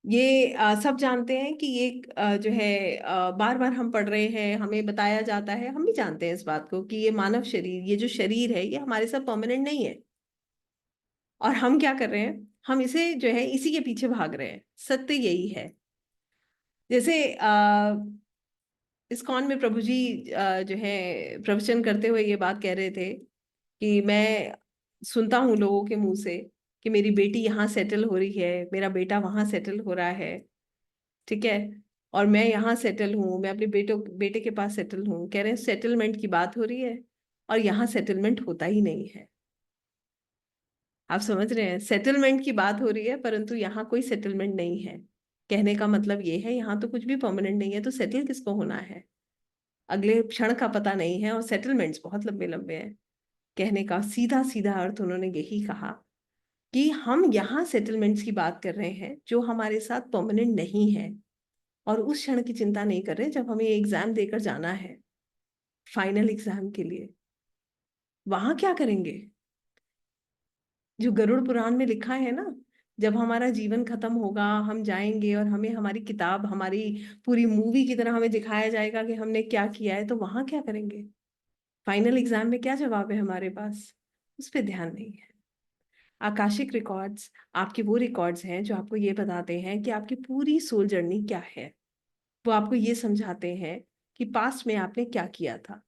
S1: ये सब जानते हैं कि ये जो है बार बार हम पढ़ रहे हैं, हमें बताया जाता है, हम भी जानते हैं इस बात को कि ये मानव शरीर, ये जो शरीर है, ये हमारे साथ परमानेंट नहीं है। और हम क्या कर रहे हैं? हम इसे जो है इसी के पीछे भाग रहे हैं। सत्य यही है। जैसे इस्कॉन में प्रभु जी जो है प्रवचन करते हुए ये बात कह रहे थे कि मैं सुनता हूँ लोगों के मुंह से कि मेरी बेटी यहाँ सेटल हो रही है, मेरा बेटा वहां सेटल हो रहा है, ठीक है, और मैं यहाँ सेटल हूँ, मैं अपने बेटे के पास सेटल हूँ। कह रहे हैं सेटलमेंट की बात हो रही है और यहाँ सेटलमेंट होता ही नहीं है। आप समझ रहे हैं? सेटलमेंट की बात हो रही है परंतु यहाँ कोई सेटलमेंट नहीं है। कहने का मतलब ये है यहाँ तो कुछ भी परमानेंट नहीं है, तो सेटल किसको होना है? अगले क्षण का पता नहीं है, और सेटलमेंट्स बहुत लंबे लंबे हैं। कहने का सीधा सीधा अर्थ उन्होंने यही कहा कि हम यहाँ सेटलमेंट्स की बात कर रहे हैं जो हमारे साथ परमानेंट नहीं है, और उस क्षण की चिंता नहीं कर रहे जब हमें एग्जाम देकर जाना है, फाइनल एग्जाम के लिए। वहां क्या करेंगे? जो गरुड़ पुराण में लिखा है ना, जब हमारा जीवन खत्म होगा, हम जाएंगे और हमें हमारी किताब, हमारी पूरी मूवी की तरह हमें दिखाया जाएगा कि हमने क्या किया है, तो वहां क्या करेंगे? फाइनल एग्जाम में क्या जवाब है हमारे पास? उस पर ध्यान नहीं है। आकाशिक रिकॉर्ड्स आपके वो रिकॉर्ड्स हैं जो आपको ये बताते हैं कि आपकी पूरी सोल जर्नी क्या है। वो आपको ये समझाते हैं कि पास्ट में आपने क्या किया था।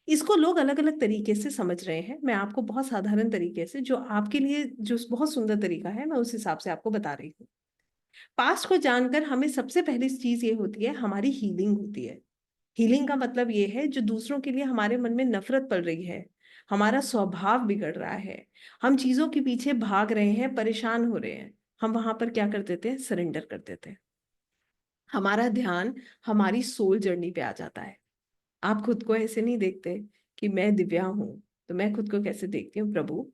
S1: इसको लोग अलग अलग तरीके से समझ रहे हैं। मैं आपको बहुत साधारण तरीके से, जो आपके लिए जो बहुत सुंदर तरीका है, मैं उस हिसाब से आपको बता रही हूँ। पास्ट को जानकर हमें सबसे पहली चीज ये होती है, हमारी हीलिंग होती है। हीलिंग का मतलब ये है जो दूसरों के लिए हमारे मन में नफरत पल रही है, हमारा स्वभाव बिगड़ रहा है, हम चीजों के पीछे भाग रहे हैं, परेशान हो रहे हैं, हम वहां पर क्या कर देते हैं? सरेंडर कर देते हैं। हमारा ध्यान हमारी सोल जर्नी पे आ जाता है। आप खुद को ऐसे नहीं देखते कि मैं दिव्या हूं। तो मैं खुद को कैसे देखती हूँ? प्रभु,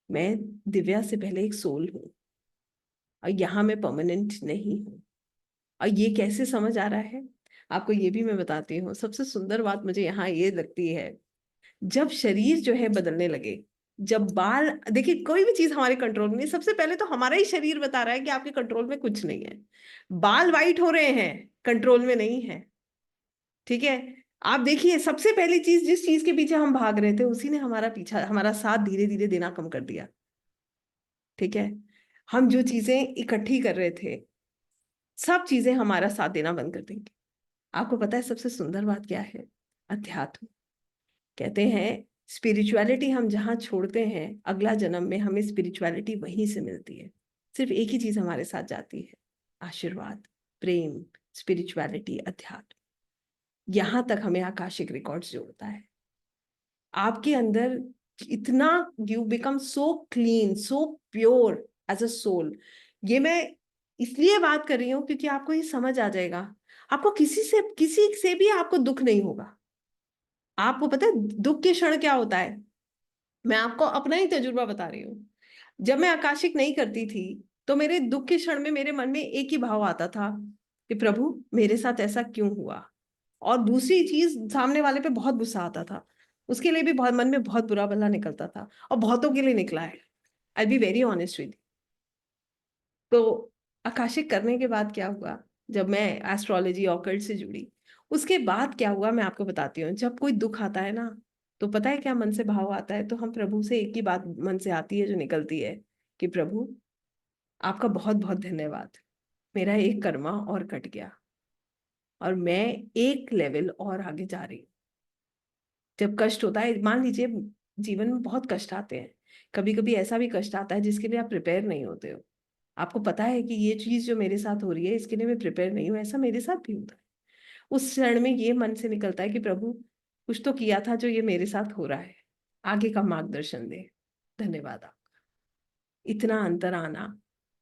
S1: मैं दिव्या से पहले एक सोल हूँ, और यहाँ मैं परमानेंट नहीं हूँ। और ये कैसे समझ आ रहा है आपको, ये भी मैं बताती हूँ। सबसे सुंदर बात मुझे यहाँ ये लगती है, जब शरीर जो है बदलने लगे, जब बाल, देखिए कोई भी चीज हमारे कंट्रोल में नहीं, सबसे पहले तो हमारा ही शरीर बता रहा है कि आपके कंट्रोल में कुछ नहीं है। बाल वाइट हो रहे हैं, कंट्रोल में नहीं है, ठीक है। आप देखिए, सबसे पहली चीज, जिस चीज के पीछे हम भाग रहे थे, उसी ने हमारा पीछा, हमारा साथ धीरे धीरे देना कम कर दिया, ठीक है। हम जो चीजें इकट्ठी कर रहे थे, सब चीजें हमारा साथ देना बंद कर देंगी। आपको पता है सबसे सुंदर बात क्या है? अध्यात्म। कहते हैं स्पिरिचुअलिटी हम जहाँ छोड़ते हैं, अगला जन्म में हमें स्पिरिचुअलिटी वहीं से मिलती है। सिर्फ एक ही चीज हमारे साथ जाती है, आशीर्वाद, प्रेम, स्पिरिचुअलिटी, अध्यात्म। यहां तक हमें आकाशिक रिकॉर्ड्स जोड़ता है। आपके अंदर इतना, you become so clean, so pure as a soul. ये मैं इसलिए बात कर रही हूँ क्योंकि आपको ये समझ आ जाएगा। आपको किसी से भी आपको दुख नहीं होगा। आपको पता है दुख के क्षण क्या होता है? मैं आपको अपना ही तजुर्बा बता रही हूँ। जब मैं आकाशिक नहीं करती थी, तो मेरे दुख के क्षण में मेरे मन में एक ही भाव आता था कि प्रभु मेरे साथ ऐसा क्यों हुआ। और दूसरी चीज, सामने वाले पे बहुत गुस्सा आता था, उसके लिए भी बहुत मन में बहुत बुरा भला निकलता था, और बहुतों के लिए निकला है। आई बी वेरी ऑनेस्ट विद। तो आकाशिक करने के बाद क्या हुआ, जब मैं एस्ट्रोलॉजी ऑकल्ट से जुड़ी, उसके बाद क्या हुआ मैं आपको बताती हूँ। जब कोई दुख आता है ना, तो पता है क्या मन से भाव आता है? तो हम प्रभु से एक ही बात मन से आती है जो निकलती है कि प्रभु आपका बहुत बहुत धन्यवाद, मेरा एक कर्मा और कट गया और मैं एक लेवल और आगे जा रही हूँ। जब कष्ट होता है, मान लीजिए जीवन में बहुत कष्ट आते हैं, कभी कभी ऐसा भी कष्ट आता है जिसके लिए आप प्रिपेयर नहीं होते हो। आपको पता है कि ये चीज जो मेरे साथ हो रही है, इसके लिए मैं प्रिपेयर नहीं हूँ, ऐसा मेरे साथ भी होता है। उस क्षण में ये मन से निकलता है कि प्रभु कुछ तो किया था जो ये मेरे साथ हो रहा है, आगे का मार्गदर्शन दे, धन्यवाद। आप इतना अंतर आना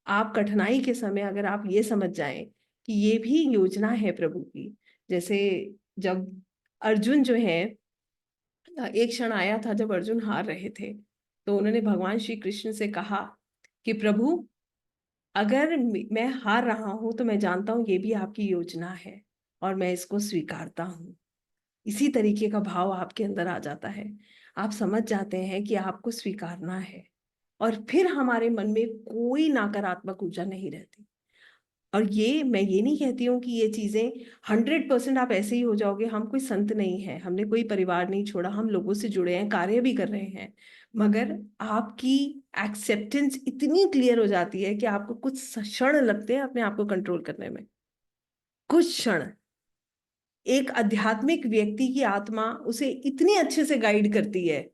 S1: आप कठिनाई के समय अगर आप ये समझ जाएं कि ये भी योजना है प्रभु की, जैसे जब अर्जुन जो है, एक क्षण आया था जब अर्जुन हार रहे थे, तो उन्होंने भगवान श्री कृष्ण से कहा कि प्रभु, अगर मैं हार रहा हूं तो मैं जानता हूं ये भी आपकी योजना है और मैं इसको स्वीकारता हूं। इसी तरीके का भाव आपके अंदर आ जाता है, आप समझ जाते हैं कि आपको स्वीकारना है, और फिर हमारे मन में कोई नकारात्मक ऊर्जा नहीं रहती। और ये मैं ये नहीं कहती हूँ कि ये चीजें 100% आप ऐसे ही हो जाओगे। हम कोई संत नहीं है, हमने कोई परिवार नहीं छोड़ा, हम लोगों से जुड़े हैं, कार्य भी कर रहे हैं, मगर आपकी एक्सेप्टेंस इतनी क्लियर हो जाती है कि आपको कुछ क्षण लगते हैं अपने आप को कंट्रोल करने में। कुछ क्षण एक आध्यात्मिक व्यक्ति की आत्मा उसे इतनी अच्छे से गाइड करती है।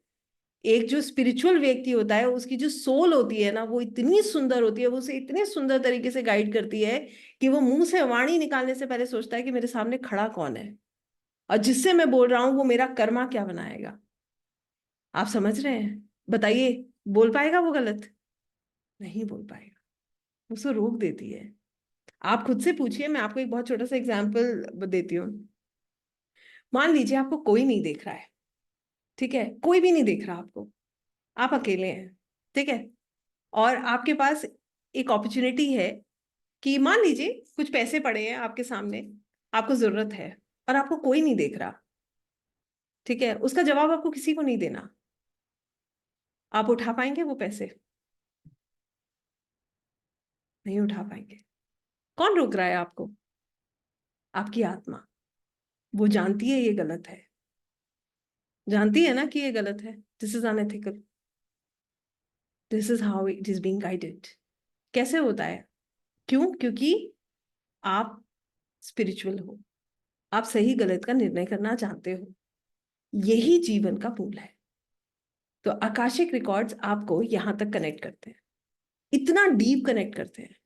S1: एक जो स्पिरिचुअल व्यक्ति होता है, उसकी जो सोल होती है ना, वो इतनी सुंदर होती है, वो उसे इतने सुंदर तरीके से गाइड करती है कि वो मुंह से वाणी निकालने से पहले सोचता है कि मेरे सामने खड़ा कौन है और जिससे मैं बोल रहा हूं वो मेरा कर्मा क्या बनाएगा। आप समझ रहे हैं? बताइए, बोल पाएगा वो गलत? नहीं बोल पाएगा, उसको रोक देती है। आप खुद से पूछिए, मैं आपको एक बहुत छोटा सा एग्जाम्पल देती हूँ। मान लीजिए आपको कोई नहीं देख रहा है, ठीक है, कोई भी नहीं देख रहा आपको, आप अकेले हैं, ठीक है, और आपके पास एक अपॉर्चुनिटी है कि मान लीजिए कुछ पैसे पड़े हैं आपके सामने, आपको जरूरत है, और आपको कोई नहीं देख रहा, ठीक है, उसका जवाब आपको किसी को नहीं देना। आप उठा पाएंगे वो पैसे? नहीं उठा पाएंगे। कौन रोक रहा है आपको? आपकी आत्मा। वो जानती है ये गलत है, जानती है ना कि ये गलत है, this is unethical, this is how it is being guided. कैसे होता है? क्यों? क्योंकि आप स्पिरिचुअल हो, आप सही गलत का निर्णय करना जानते हो, यही जीवन का मूल है। तो आकाशिक रिकॉर्ड्स आपको यहां तक कनेक्ट करते हैं, इतना डीप कनेक्ट करते हैं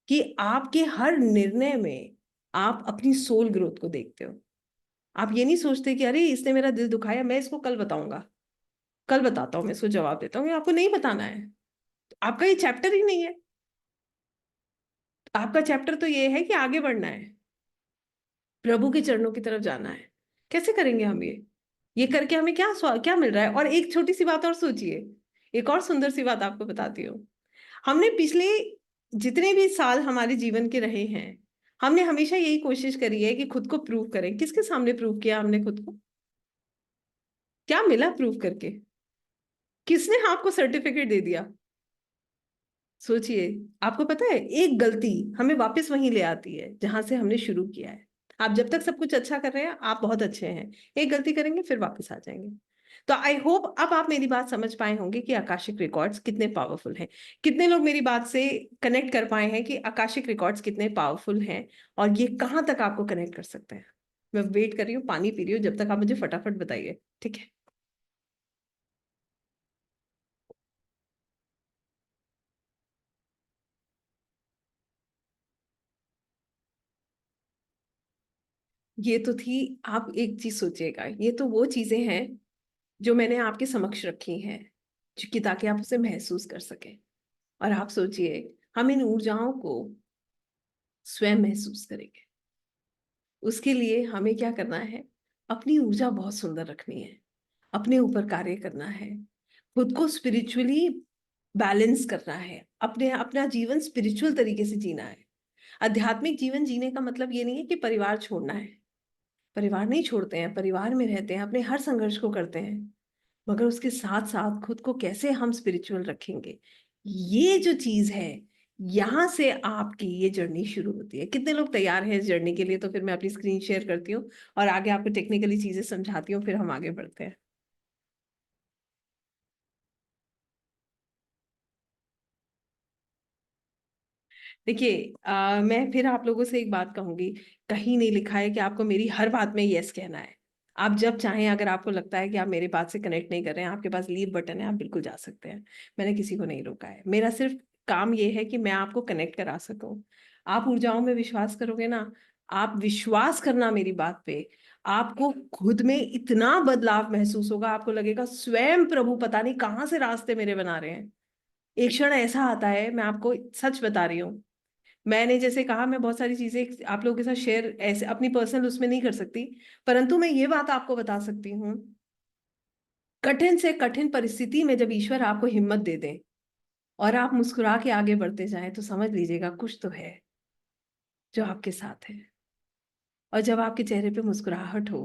S1: कि आपके हर निर्णय में आप अपनी सोल ग्रोथ को देखते हो। आप ये नहीं सोचते कि अरे इसने मेरा दिल दुखाया, मैं इसको कल बताऊंगा, कल बताता हूँ, मैं इसको जवाब देता हूँ। ये आपको नहीं बताना है, आपका ये चैप्टर ही नहीं है। आपका चैप्टर तो ये है कि आगे बढ़ना है, प्रभु के चरणों की तरफ जाना है। कैसे करेंगे हम ये करके हमें क्या क्या मिल रहा है? और एक छोटी सी बात और सोचिए, एक और सुंदर सी बात आपको बताती हूँ। हमने पिछले जितने भी साल हमारे जीवन के रहे हैं, हमने हमेशा यही कोशिश करी है कि खुद को प्रूव करें। किसके सामने प्रूव किया हमने खुद को? क्या मिला प्रूव करके? किसने आपको सर्टिफिकेट दे दिया? सोचिए। आपको पता है, एक गलती हमें वापस वहीं ले आती है जहां से हमने शुरू किया है। आप जब तक सब कुछ अच्छा कर रहे हैं, आप बहुत अच्छे हैं, एक गलती करेंगे फिर वापस आ जाएंगे। तो आई होप अब आप मेरी बात समझ पाए होंगे कि आकाशिक रिकॉर्ड्स कितने पावरफुल हैं। कितने लोग मेरी बात से कनेक्ट कर पाए हैं कि आकाशिक रिकॉर्ड्स कितने पावरफुल हैं और ये कहाँ तक आपको कनेक्ट कर सकते हैं? मैं वेट कर रही हूँ, पानी पी रही हूँ, जब तक आप मुझे फटाफट बताइए, ठीक है? ये तो थी। आप एक चीज सोचिएगा, ये तो वो चीजें हैं जो मैंने आपके समक्ष रखी हैं, जो कि ताकि आप उसे महसूस कर सकें। और आप सोचिए, हम इन ऊर्जाओं को स्वयं महसूस करेंगे। उसके लिए हमें क्या करना है? अपनी ऊर्जा बहुत सुंदर रखनी है, अपने ऊपर कार्य करना है, खुद को स्पिरिचुअली बैलेंस करना है, अपने अपना जीवन स्पिरिचुअल तरीके से जीना है। आध्यात्मिक जीवन जीने का मतलब ये नहीं है कि परिवार छोड़ना है। परिवार नहीं छोड़ते हैं, परिवार में रहते हैं, अपने हर संघर्ष को करते हैं, मगर उसके साथ साथ खुद को कैसे हम स्पिरिचुअल रखेंगे, ये जो चीज है, यहां से आपकी ये जर्नी शुरू होती है। कितने लोग तैयार हैं इस जर्नी के लिए? तो फिर मैं अपनी स्क्रीन शेयर करती हूँ और आगे आपको टेक्निकली चीजें समझाती हूँ, फिर हम आगे बढ़ते हैं। देखिए, मैं फिर आप लोगों से एक बात कहूंगी, कहीं नहीं लिखा है कि आपको मेरी हर बात में यस कहना है। आप जब चाहें, अगर आपको लगता है कि आप मेरी बात से कनेक्ट नहीं कर रहे हैं, आपके पास लीव बटन है, आप बिल्कुल जा सकते हैं। मैंने किसी को नहीं रोका है, मेरा सिर्फ काम ये है कि मैं आपको कनेक्ट करा सकूं। आप ऊर्जाओं में विश्वास करोगे ना, आप विश्वास करना मेरी बात पे, आपको खुद में इतना बदलाव महसूस होगा, आपको लगेगा स्वयं प्रभु पता नहीं कहाँ से रास्ते मेरे बना रहे हैं। एक क्षण ऐसा आता है, मैं आपको सच बता रही हूँ, मैंने जैसे कहा मैं बहुत सारी चीजें आप लोगों के साथ शेयर ऐसे अपनी पर्सनल उसमें नहीं कर सकती, परंतु मैं ये बात आपको बता सकती हूँ, कठिन से कठिन परिस्थिति में जब ईश्वर आपको हिम्मत दे दे और आप मुस्कुरा के आगे बढ़ते जाएं, तो समझ लीजिएगा कुछ तो है जो आपके साथ है। और जब आपके चेहरे पे मुस्कुराहट हो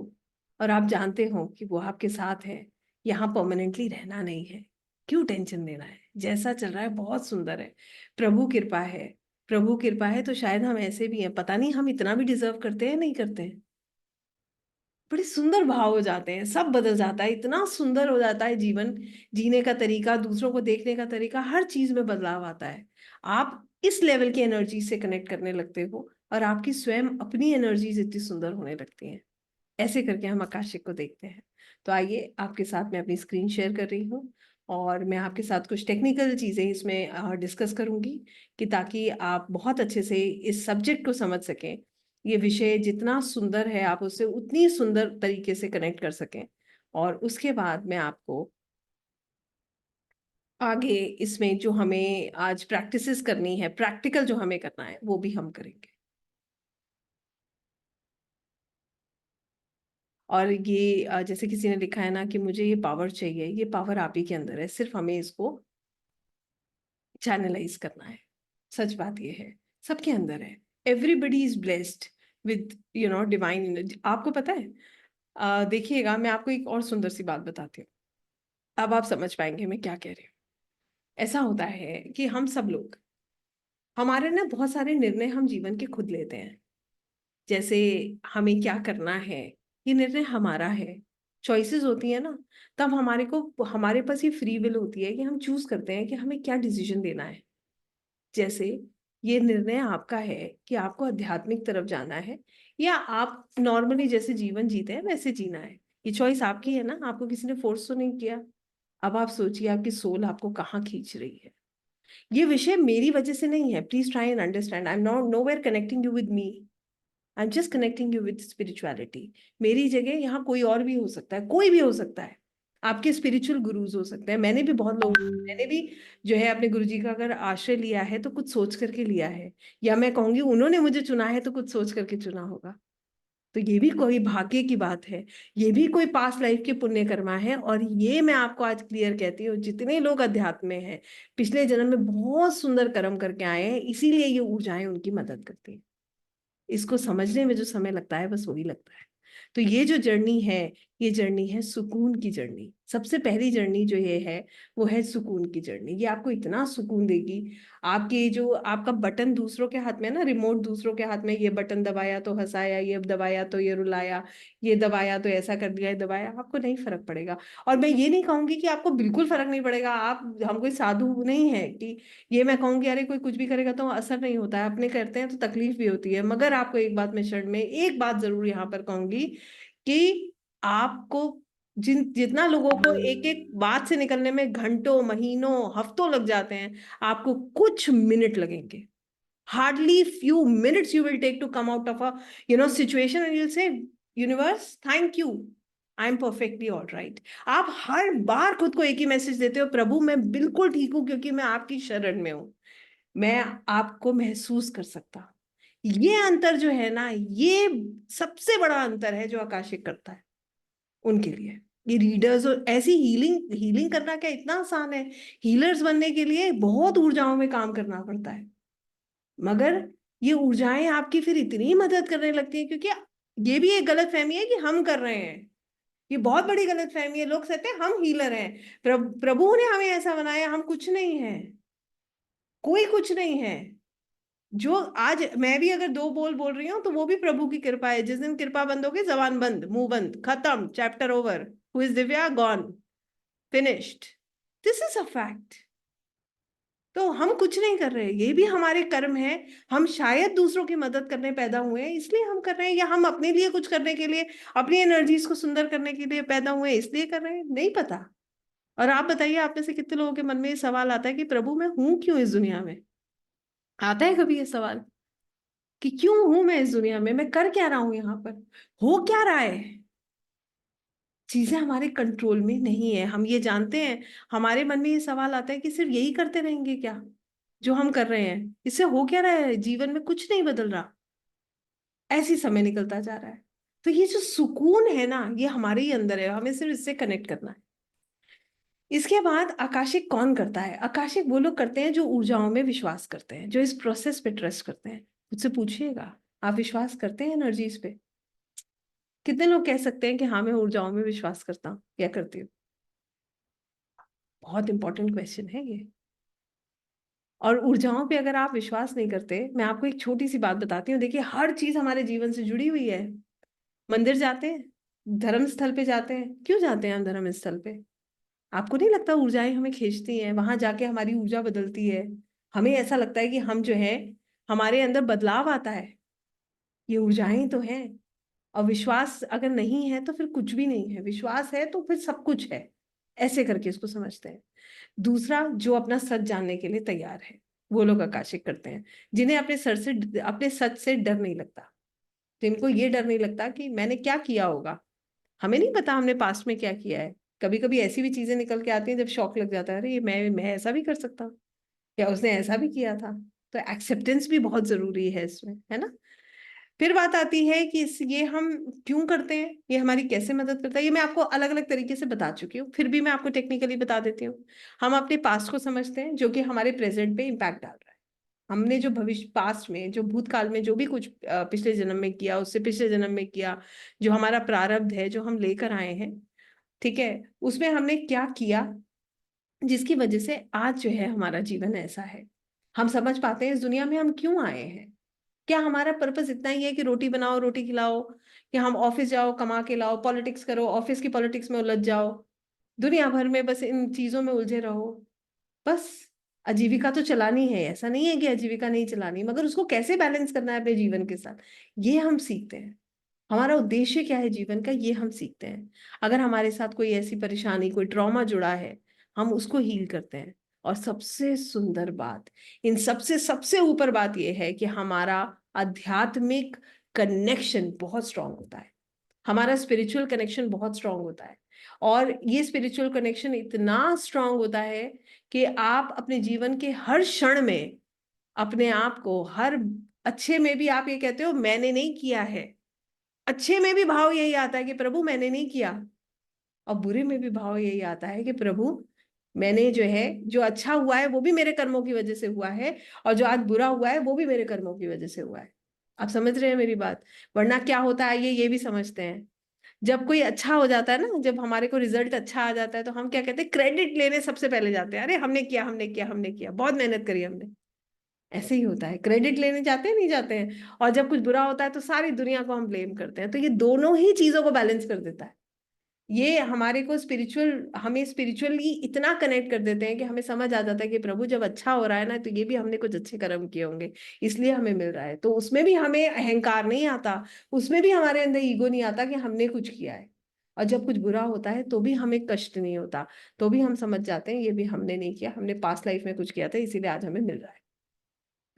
S1: और आप जानते हो कि वो आपके साथ है, यहाँ परमानेंटली रहना नहीं है, क्यों टेंशन लेना है, जैसा चल रहा है बहुत सुंदर है, प्रभु कृपा है। प्रभु कृपा है तो शायद हम ऐसे भी हैं, पता नहीं हम इतना भी डिजर्व करते हैं नहीं करते हैं। बड़े सुंदर भाव हो जाते हैं, सब बदल जाता है, इतना सुंदर हो जाता है जीवन जीने का तरीका, दूसरों को देखने का तरीका, हर चीज में बदलाव आता है। आप इस लेवल की एनर्जी से कनेक्ट करने लगते हो और आपकी स्वयं अपनी एनर्जीज इतनी सुंदर होने लगती हैं। ऐसे करके हम आकाशिक को देखते हैं। तो आइए आपके साथ मैं अपनी स्क्रीन शेयर कर रही हूँ और मैं आपके साथ कुछ टेक्निकल चीज़ें इसमें डिस्कस करूंगी कि ताकि आप बहुत अच्छे से इस सब्जेक्ट को समझ सकें। ये विषय जितना सुंदर है आप उससे उतनी सुंदर तरीके से कनेक्ट कर सकें, और उसके बाद मैं आपको आगे इसमें जो हमें आज प्रैक्टिसेस करनी है, प्रैक्टिकल जो हमें करना है वो भी हम करेंगे। और ये जैसे किसी ने लिखा है ना कि मुझे ये पावर चाहिए, ये पावर आप ही के अंदर है, सिर्फ हमें इसको चैनलाइज करना है। सच बात ये है, सबके अंदर है। Everybody is blessed with divine energy. आपको पता है, देखिएगा मैं आपको एक और सुंदर सी बात बताती हूँ, अब आप समझ पाएंगे मैं क्या कह रही हूँ। ऐसा होता है कि हम सब लोग, हमारे ना बहुत सारे निर्णय हम जीवन के खुद लेते हैं। जैसे हमें क्या करना है, ये निर्णय हमारा है। चॉइसेस होती है ना, तब हमारे पास ये फ्री विल होती है कि हम चूज करते हैं कि हमें क्या डिसीजन लेना है। जैसे ये निर्णय आपका है कि आपको आध्यात्मिक तरफ जाना है या आप नॉर्मली जैसे जीवन जीते हैं वैसे जीना है। ये चॉइस आपकी है ना, आपको किसी ने फोर्स तो नहीं किया। अब आप सोचिए आपकी सोल आपको कहाँ खींच रही है। ये विषय मेरी वजह से नहीं है, please try and understand, I am not nowhere connecting you with me, I am just connecting you with spirituality. मेरी जगह यहाँ कोई और भी हो सकता है, कोई भी हो सकता है। आपके स्पिरिचुअल गुरुज हो सकते हैं, मैंने भी जो है अपने गुरुजी का अगर आश्रय लिया है तो कुछ सोच करके लिया है, या मैं कहूंगी उन्होंने मुझे चुना है तो कुछ सोच करके चुना होगा। तो ये भी कोई भाग्य की बात है, ये भी कोई पास्ट लाइफ के पुण्य कर्मा है। और ये मैं आपको आज क्लियर कहती हूँ, जितने लोग अध्यात्म में हैं पिछले जन्म में बहुत सुंदर कर्म करके आए हैं, इसीलिए ये ऊर्जाएं उनकी मदद करती हैं। इसको समझने में जो समय लगता है बस वही लगता है। तो ये जो जर्नी है, ये जर्नी है सुकून की जर्नी। सबसे पहली जर्नी जो ये है वो है सुकून की जर्नी। ये आपको इतना सुकून देगी। आपके जो आपका बटन दूसरों के हाथ में है ना, रिमोट दूसरों के हाथ में, ये बटन दबाया तो हंसाया, ये दबाया तो ये रुलाया, ये दबाया तो ऐसा कर दिया, ये दबाया, आपको नहीं फर्क पड़ेगा। और मैं ये नहीं कहूंगी कि आपको बिल्कुल फर्क नहीं पड़ेगा, आप हम कोई साधु नहीं है कि ये मैं कहूंगी अरे कोई कुछ भी करेगा तो असर नहीं होता है, अपने करते हैं तो तकलीफ भी होती है। मगर आपको एक बात मैं शरण में एक बात जरूर यहाँ पर कहूंगी कि आपको जितना लोगों को एक एक बात से निकलने में घंटों महीनों हफ्तों लग जाते हैं, आपको कुछ मिनट लगेंगे। Hardly few minutes you will take to come out of a situation and you'll say universe thank you, I am perfectly all right. आप हर बार खुद को एक ही मैसेज देते हो, प्रभु मैं बिल्कुल ठीक हूं क्योंकि मैं आपकी शरण में हूं। मैं आपको महसूस कर सकता हूं। ये अंतर जो है ना, ये सबसे बड़ा अंतर है जो आकाशिक करता है उनके लिए। ये रीडर्स और ऐसी हीलिंग हीलिंग करना क्या इतना आसान है? हीलर्स बनने के लिए बहुत ऊर्जाओं में काम करना पड़ता है, मगर ये ऊर्जाएं आपकी फिर इतनी मदद करने लगती है, क्योंकि ये भी एक गलत फहमी है कि हम कर रहे हैं। ये बहुत बड़ी गलत फहमी है, लोग कहते हैं हम हीलर हैं, प्रभु ने हमें ऐसा बनाया, हम कुछ नहीं है, कोई कुछ नहीं है। जो आज मैं भी अगर दो बोल बोल रही हूँ तो वो भी प्रभु की कृपा है। जिस दिन कृपा बंद होगी, जबान बंद, मुंह बंद, खत्म, chapter over, who is Divya, gone, finished. This is a fact. तो हम कुछ नहीं कर रहे, ये भी हमारे कर्म है। हम शायद दूसरों की मदद करने पैदा हुए हैं इसलिए हम कर रहे हैं, या हम अपने लिए कुछ करने के लिए, अपनी एनर्जीज को सुंदर करने के लिए पैदा हुए हैं इसलिए कर रहे हैं, नहीं पता। और आप बताइए, आप में से कितने लोगों के मन में ये सवाल आता है कि प्रभु मैं हूं क्यों इस दुनिया में? आता है कभी ये सवाल कि क्यों हूं मैं इस दुनिया में, मैं कर क्या रहा हूं यहाँ पर, हो क्या रहा है? चीजें हमारे कंट्रोल में नहीं है, हम ये जानते हैं। हमारे मन में ये सवाल आता है कि सिर्फ यही करते रहेंगे क्या जो हम कर रहे हैं, इससे हो क्या रहा है, जीवन में कुछ नहीं बदल रहा, ऐसी समय निकलता जा रहा है। तो ये जो सुकून है ना, ये हमारे ही अंदर है, हमें सिर्फ इससे कनेक्ट करना है। इसके बाद आकाशिक कौन करता है? आकाशिक वो लोग करते हैं जो ऊर्जाओं में विश्वास करते हैं, जो इस प्रोसेस पे ट्रस्ट करते हैं। मुझसे पूछिएगा, आप विश्वास करते हैं एनर्जीज पे? कितने लोग कह सकते हैं कि हाँ मैं ऊर्जाओं में विश्वास करता हूँ या करती हूँ? बहुत इंपॉर्टेंट क्वेश्चन है ये। और ऊर्जाओं पे अगर आप विश्वास नहीं करते, मैं आपको एक छोटी सी बात बताती हूँ। देखिए, हर चीज हमारे जीवन से जुड़ी हुई है। मंदिर जाते हैं, धर्म स्थल पे जाते हैं, क्यों जाते हैं हम धर्म स्थल पे? आपको नहीं लगता ऊर्जाएं हमें खींचती हैं, वहां जाके हमारी ऊर्जा बदलती है, हमें ऐसा लगता है कि हम जो है, हमारे अंदर बदलाव आता है। ये ऊर्जाएं तो हैं। और विश्वास अगर नहीं है तो फिर कुछ भी नहीं है, विश्वास है तो फिर सब कुछ है। ऐसे करके इसको समझते हैं। दूसरा, जो अपना सच जानने के लिए तैयार है, वो लोग आकाशिक करते हैं। जिन्हें अपने सच से डर नहीं लगता, जिनको ये डर नहीं लगता कि मैंने क्या किया होगा। हमें नहीं पता हमने पास्ट में क्या किया है। कभी कभी ऐसी भी चीजें निकल के आती हैं जब शौक लग जाता है, अरे ये मैं ऐसा भी कर सकता हूँ, या उसने ऐसा भी किया था। तो एक्सेप्टेंस भी बहुत जरूरी है इसमें, है ना। फिर बात आती है कि ये हम क्यों करते हैं, ये हमारी कैसे मदद करता है। ये मैं आपको अलग अलग तरीके से बता चुकी हूँ, फिर भी मैं आपको टेक्निकली बता देती हूँ। हम अपने पास्ट को समझते हैं, जो कि हमारे प्रेजेंट पे इम्पैक्ट डाल रहा है। हमने जो भविष्य, पास्ट में, जो भूतकाल में जो भी कुछ पिछले जन्म में किया, उससे पिछले जन्म में किया, जो हमारा प्रारब्ध है, जो हम लेकर आए हैं, ठीक है, उसमें हमने क्या किया जिसकी वजह से आज जो है हमारा जीवन ऐसा है। हम समझ पाते हैं इस दुनिया में हम क्यों आए हैं। क्या हमारा पर्पस इतना ही है कि रोटी बनाओ, रोटी खिलाओ, कि हम ऑफिस जाओ, कमा के लाओ, पॉलिटिक्स करो, ऑफिस की पॉलिटिक्स में उलझ जाओ, दुनिया भर में बस इन चीजों में उलझे रहो, बस? आजीविका तो चलानी है, ऐसा नहीं है कि आजीविका नहीं चलानी, मगर उसको कैसे बैलेंस करना है अपने जीवन के साथ, ये हम सीखते हैं। हमारा उद्देश्य क्या है जीवन का, ये हम सीखते हैं। अगर हमारे साथ कोई ऐसी परेशानी, कोई ट्रॉमा जुड़ा है, हम उसको हील करते हैं। और सबसे सुंदर बात, इन सबसे सबसे ऊपर बात यह है कि हमारा आध्यात्मिक कनेक्शन बहुत स्ट्रांग होता है। हमारा स्पिरिचुअल कनेक्शन बहुत स्ट्रांग होता है। और ये स्पिरिचुअल कनेक्शन इतना स्ट्रांग होता है कि आप अपने जीवन के हर क्षण में अपने आप को, हर अच्छे में भी आप ये कहते हो मैंने नहीं किया है, अच्छे में भी भाव यही आता है कि प्रभु मैंने नहीं किया, और बुरे में भी भाव यही आता है कि प्रभु मैंने जो है, जो अच्छा हुआ है वो भी मेरे कर्मों की वजह से हुआ है, और जो आज बुरा हुआ है वो भी मेरे कर्मों की वजह से हुआ है। आप समझ रहे हैं मेरी बात? वरना क्या होता है, ये भी समझते हैं, जब कोई अच्छा हो जाता है ना, जब हमारे को रिजल्ट अच्छा आ जाता है, तो हम क्या कहते हैं, क्रेडिट लेने सबसे पहले जाते हैं, अरे हमने किया, हमने किया, हमने किया, बहुत मेहनत करी हमने। ऐसे ही होता है, क्रेडिट लेने जाते हैं, नहीं जाते हैं। और जब कुछ बुरा होता है तो सारी दुनिया को हम ब्लेम करते हैं। तो ये दोनों ही चीजों को बैलेंस कर देता है। ये हमारे को हमें स्पिरिचुअली इतना कनेक्ट कर देते हैं कि हमें समझ आ जाता है कि प्रभु जब अच्छा हो रहा है ना, तो ये भी हमने कुछ अच्छे कर्म किए होंगे, इसलिए हमें मिल रहा है। तो उसमें भी हमें अहंकार नहीं आता, उसमें भी हमारे अंदर ईगो नहीं आता कि हमने कुछ किया है। और जब कुछ बुरा होता है तो भी हमें कष्ट नहीं होता, तो भी हम समझ जाते हैं ये भी हमने नहीं किया, हमने पास्ट लाइफ में कुछ किया था, इसीलिए आज हमें मिल रहा है।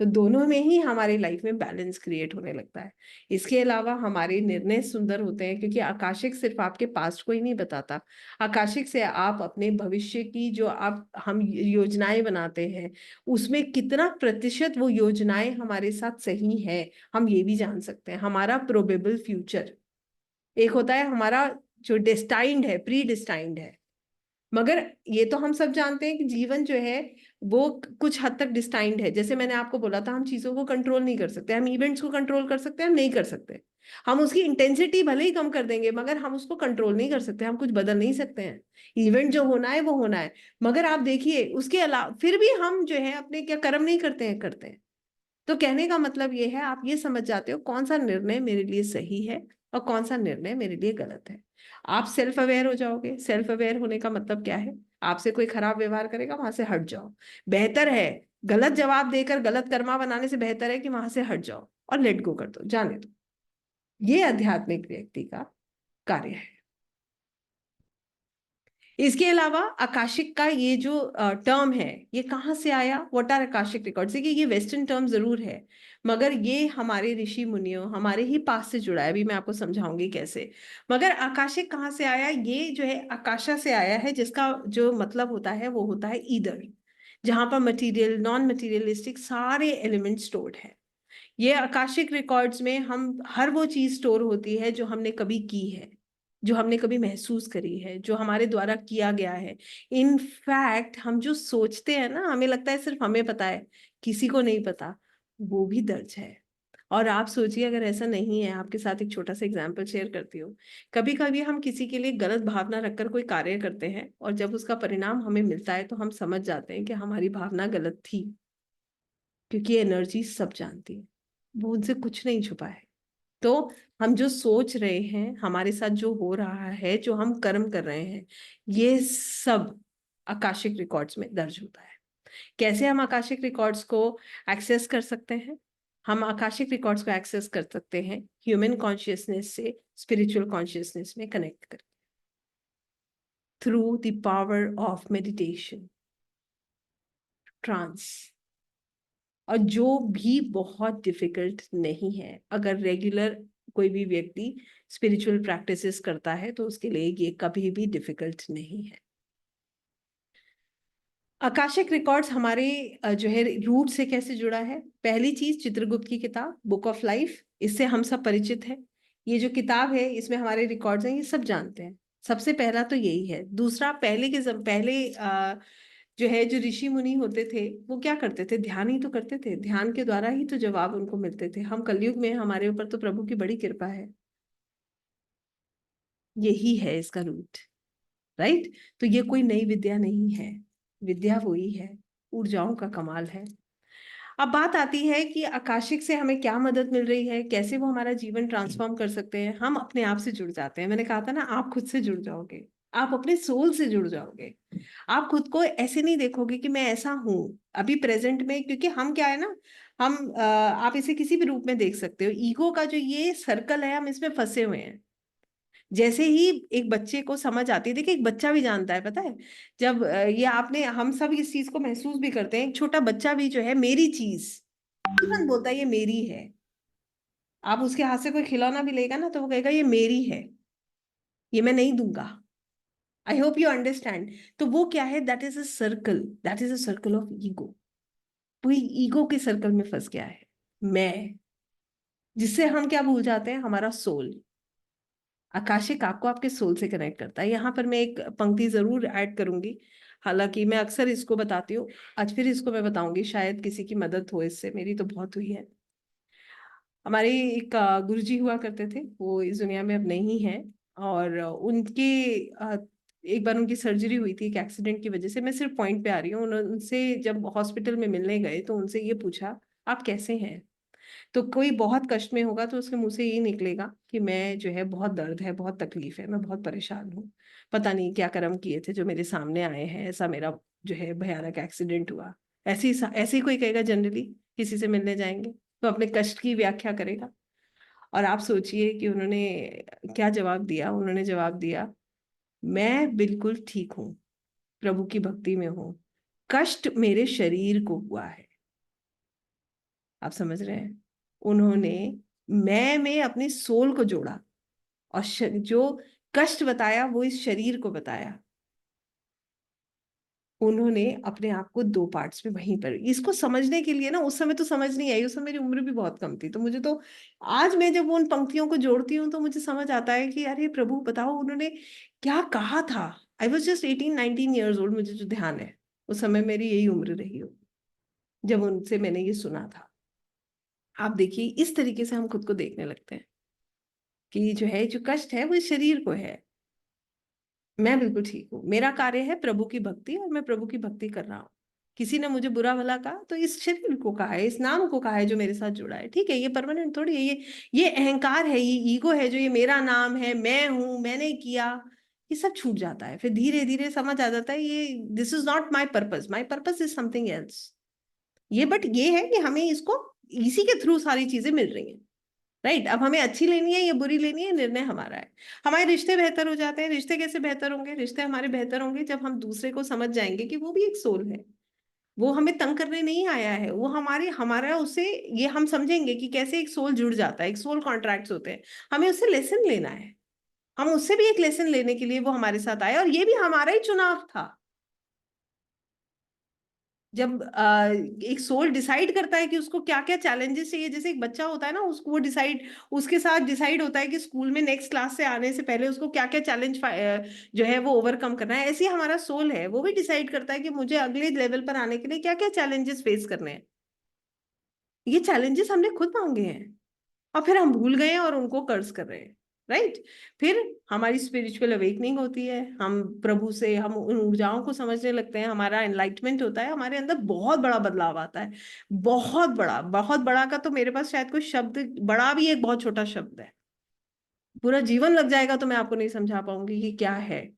S1: तो दोनों में ही हमारी लाइफ में बैलेंस क्रिएट होने लगता है। इसके अलावा हमारे निर्णय सुंदर होते हैं, क्योंकि आकाशिक सिर्फ आपके पास्ट को ही नहीं बताता। आकाशिक से आप अपने भविष्य की जो हम योजनाएं बनाते हैं, उसमें कितना प्रतिशत वो योजनाएं हमारे साथ सही है, हम ये भी जान सकते हैं। हमारा प्रोबेबल फ्यूचर एक होता है, हमारा जो डेस्टाइंड है, प्री डिस्टाइंड है। मगर ये तो हम सब जानते हैं कि जीवन जो है वो कुछ हद तक डिस्टाइंड है। जैसे मैंने आपको बोला था, हम चीजों को कंट्रोल नहीं कर सकते, हम इवेंट्स को कंट्रोल कर सकते हैं, हम नहीं कर सकते। हम उसकी इंटेंसिटी भले ही कम कर देंगे, मगर हम उसको कंट्रोल नहीं कर सकते, हम कुछ बदल नहीं सकते हैं। इवेंट जो होना है वो होना है। मगर आप देखिए, उसके अलावा फिर भी हम जो है अपने क्या कर्म नहीं करते हैं, करते हैं। तो कहने का मतलब ये है, आप ये समझ जाते हो कौन सा निर्णय मेरे लिए सही है और कौन सा निर्णय मेरे लिए गलत है। आप सेल्फ अवेयर हो जाओगे। सेल्फ अवेयर होने का मतलब क्या है? आपसे कोई खराब व्यवहार करेगा, वहां से हट जाओ। बेहतर है, गलत जवाब देकर गलत कर्मा बनाने से बेहतर है कि वहां से हट जाओ और लेट गो कर दो, जाने दो। ये आध्यात्मिक व्यक्ति का कार्य है। इसके अलावा आकाशिक का ये जो टर्म है, ये कहाँ से आया? What are Akashic records? देखिए ये वेस्टर्न टर्म जरूर है, मगर ये हमारे ऋषि मुनियों, हमारे ही पास से जुड़ा है। अभी मैं आपको समझाऊंगी कैसे। मगर आकाशिक कहाँ से आया? ये जो है आकाशा से आया है, जिसका जो मतलब होता है वो होता है ईदर, जहां पर मटेरियल, नॉन मटेरियलिस्टिक सारे एलिमेंट स्टोर्ड है। ये आकाशिक रिकॉर्ड्स में हम हर वो चीज स्टोर होती है जो हमने कभी की है, जो हमने कभी महसूस करी है, जो हमारे द्वारा किया गया है। इनफैक्ट हम जो सोचते हैं ना, हमें लगता है सिर्फ हमें पता है, किसी को नहीं पता, वो भी दर्ज है। और आप सोचिए अगर ऐसा नहीं है, आपके साथ एक छोटा सा एग्जाम्पल शेयर करती हूँ। कभी कभी हम किसी के लिए गलत भावना रखकर कोई कार्य करते हैं, और जब उसका परिणाम हमें मिलता है तो हम समझ जाते हैं कि हमारी भावना गलत थी, क्योंकि एनर्जी सब जानती है, वो उनसे कुछ नहीं छुपा है। तो हम जो सोच रहे हैं, हमारे साथ जो हो रहा है, जो हम कर्म कर रहे हैं, ये सब आकाशिक रिकॉर्ड्स में दर्ज होता है। कैसे हम आकाशिक रिकॉर्ड्स को एक्सेस कर सकते हैं? हम आकाशिक रिकॉर्ड्स को एक्सेस कर सकते हैं ह्यूमन कॉन्शियसनेस से स्पिरिचुअल कॉन्शियसनेस में कनेक्ट कर, through the power of meditation, trance. और जो भी बहुत डिफिकल्ट नहीं है, अगर रेगुलर कोई भी व्यक्ति स्पिरिचुअल प्रैक्टिसेस करता है तो उसके लिए ये कभी भी डिफिकल्ट नहीं है। आकाशिक रिकॉर्ड्स हमारे जो है रूट से कैसे जुड़ा है? पहली चीज, चित्रगुप्त की किताब बुक ऑफ लाइफ, इससे हम सब परिचित हैं। ये जो किताब है इसमें हमारे रिकॉर्ड्स हैं, ये सब जानते हैं। सबसे पहला तो यही है। दूसरा, पहले जो है, जो ऋषि मुनि होते थे वो क्या करते थे? ध्यान ही तो करते थे। ध्यान के द्वारा ही तो जवाब उनको मिलते थे। हम कलयुग में, हमारे ऊपर तो प्रभु की बड़ी कृपा है। यही है इसका रूट, राइट? तो ये कोई नई विद्या नहीं है, विद्या वही है, ऊर्जाओं का कमाल है। अब बात आती है कि आकाशिक से हमें क्या मदद मिल रही है, कैसे वो हमारा जीवन ट्रांसफॉर्म कर सकते हैं। हम अपने आप से जुड़ जाते हैं। मैंने कहा था ना, आप खुद से जुड़ जाओगे, आप अपने सोल से जुड़ जाओगे। आप खुद को ऐसे नहीं देखोगे कि मैं ऐसा हूं अभी प्रेजेंट में, क्योंकि हम क्या है ना, हम आप इसे किसी भी रूप में देख सकते हो। ईगो का जो ये सर्कल है, हम इसमें फंसे हुए हैं। जैसे ही एक बच्चे को समझ आती है, देखिए एक बच्चा भी जानता है, पता है, जब ये आपने, हम सब इस चीज को महसूस भी करते हैं। एक छोटा बच्चा भी जो है, मेरी चीज तुरंत बोलता है ये मेरी है। आप उसके हाथ से कोई खिलौना भी लेगा ना तो वो कहेगा ये मेरी है, ये मैं नहीं दूंगा। I hope you understand. तो वो क्या है? That is a circle, that is a circle of ego. वो ईगो के सर्कल में फंस गया है, मैं, जिससे हम क्या भूल जाते हैं? हमारा सोल। आकाशिक आपको आपके सोल से कनेक्ट करता है। यहाँ पर मैं एक पंक्ति जरूर ऐड करूंगी, हालांकि मैं अक्सर इसको बताती हूँ, आज फिर इसको मैं बताऊंगी, शायद किसी की मदद हो इससे, मेरी तो बहुत हुई है। हमारे एक गुरुजी हुआ करते थे, वो इस दुनिया में अब नहीं है। और उनके एक बार उनकी सर्जरी हुई थी एक एक्सीडेंट की वजह से। मैं सिर्फ पॉइंट पे आ रही हूँ। उनसे जब हॉस्पिटल में मिलने गए तो उनसे ये पूछा, आप कैसे हैं? तो कोई बहुत कष्ट में होगा तो उसके मुंह से यही निकलेगा कि मैं जो है, बहुत दर्द है, बहुत तकलीफ है, मैं बहुत परेशान हूँ, पता नहीं क्या कर्म किए थे जो मेरे सामने आए हैं, ऐसा मेरा जो है भयानक एक्सीडेंट हुआ। ऐसे ही कोई कहेगा जनरली, किसी से मिलने जाएंगे तो अपने कष्ट की व्याख्या करेगा। और आप सोचिए कि उन्होंने क्या जवाब दिया। उन्होंने जवाब दिया, मैं बिल्कुल ठीक हूँ, प्रभु की भक्ति में हूँ, कष्ट मेरे शरीर को हुआ है। आप समझ रहे हैं? उन्होंने मैं में अपने सोल को जोड़ा, और जो कष्ट बताया वो इस शरीर को बताया। उन्होंने अपने आप को दो पार्ट्स में वहीं पर, इसको समझने के लिए ना, उस समय तो समझ नहीं आई, उस समय मेरी उम्र भी बहुत कम थी, तो मुझे तो आज मैं जब उन पंक्तियों को जोड़ती हूँ तो मुझे समझ आता है कि अरे प्रभु बताओ उन्होंने क्या कहा था। I was just 18-19 years old, मुझे जो ध्यान है उस समय मेरी यही उम्र रही हो जब उनसे मैंने ये सुना था। आप देखिए इस तरीके से हम खुद को देखने लगते हैं कि जो है, जो कष्ट है वो इस शरीर को है। मैं बिल्कुल ठीक हूँ, मेरा कार्य है प्रभु की भक्ति, और मैं प्रभु की भक्ति कर रहा हूँ। किसी ने मुझे बुरा भला कहा तो इस शरीर को कहा है, इस नाम को कहा है जो मेरे साथ जुड़ा है। ठीक है, ये परमानेंट थोड़ी है, ये अहंकार है, ये ईगो है, जो ये मेरा नाम है, मैं हूं, मैंने किया, ये सब छूट जाता है। फिर धीरे धीरे समझ आ जाता है, ये this is not my purpose is something else. ये बट ये है कि हमें इसको, इसी के थ्रू सारी चीजें मिल रही हैं। राइट। अब हमें अच्छी लेनी है या बुरी लेनी है, निर्णय हमारा है। हमारे रिश्ते बेहतर हो जाते हैं। रिश्ते कैसे बेहतर होंगे? रिश्ते हमारे बेहतर होंगे जब हम दूसरे को समझ जाएंगे कि वो भी एक सोल है, वो हमें तंग करने नहीं आया है, वो हमारे हमारा उससे, ये हम समझेंगे कि कैसे एक सोल जुड़ जाता है, एक सोल कॉन्ट्रैक्ट्स होते हैं। हमें उससे लेसन लेना है। हम उससे भी एक लेसन लेने के लिए वो हमारे साथ आए, और ये भी हमारा ही चुनाव था। जब एक सोल डिसाइड करता है कि उसको क्या क्या चैलेंजेस चाहिए, जैसे एक बच्चा होता है ना, उसको वो डिसाइड, उसके साथ डिसाइड होता है कि स्कूल में नेक्स्ट क्लास से आने से पहले उसको क्या क्या चैलेंज जो है वो ओवरकम करना है। ऐसे ही हमारा सोल है, वो भी डिसाइड करता है कि मुझे अगले लेवल पर आने के लिए क्या क्या चैलेंजेस फेस करने हैं। ये चैलेंजेस हमने खुद मांगे हैं, और फिर हम भूल गए हैं और उनको कर्ज कर रहे हैं। राइट। फिर हमारी स्पिरिचुअल अवेकनिंग होती है, हम प्रभु से, हम उन ऊर्जाओं को समझने लगते हैं, हमारा एनलाइटमेंट होता है, हमारे अंदर बहुत बड़ा बदलाव आता है। बहुत बड़ा, बहुत बड़ा का तो मेरे पास शायद कोई शब्द, बड़ा भी एक बहुत छोटा शब्द है। पूरा जीवन लग जाएगा तो मैं आपको नहीं समझा पाऊंगी कि क्या है।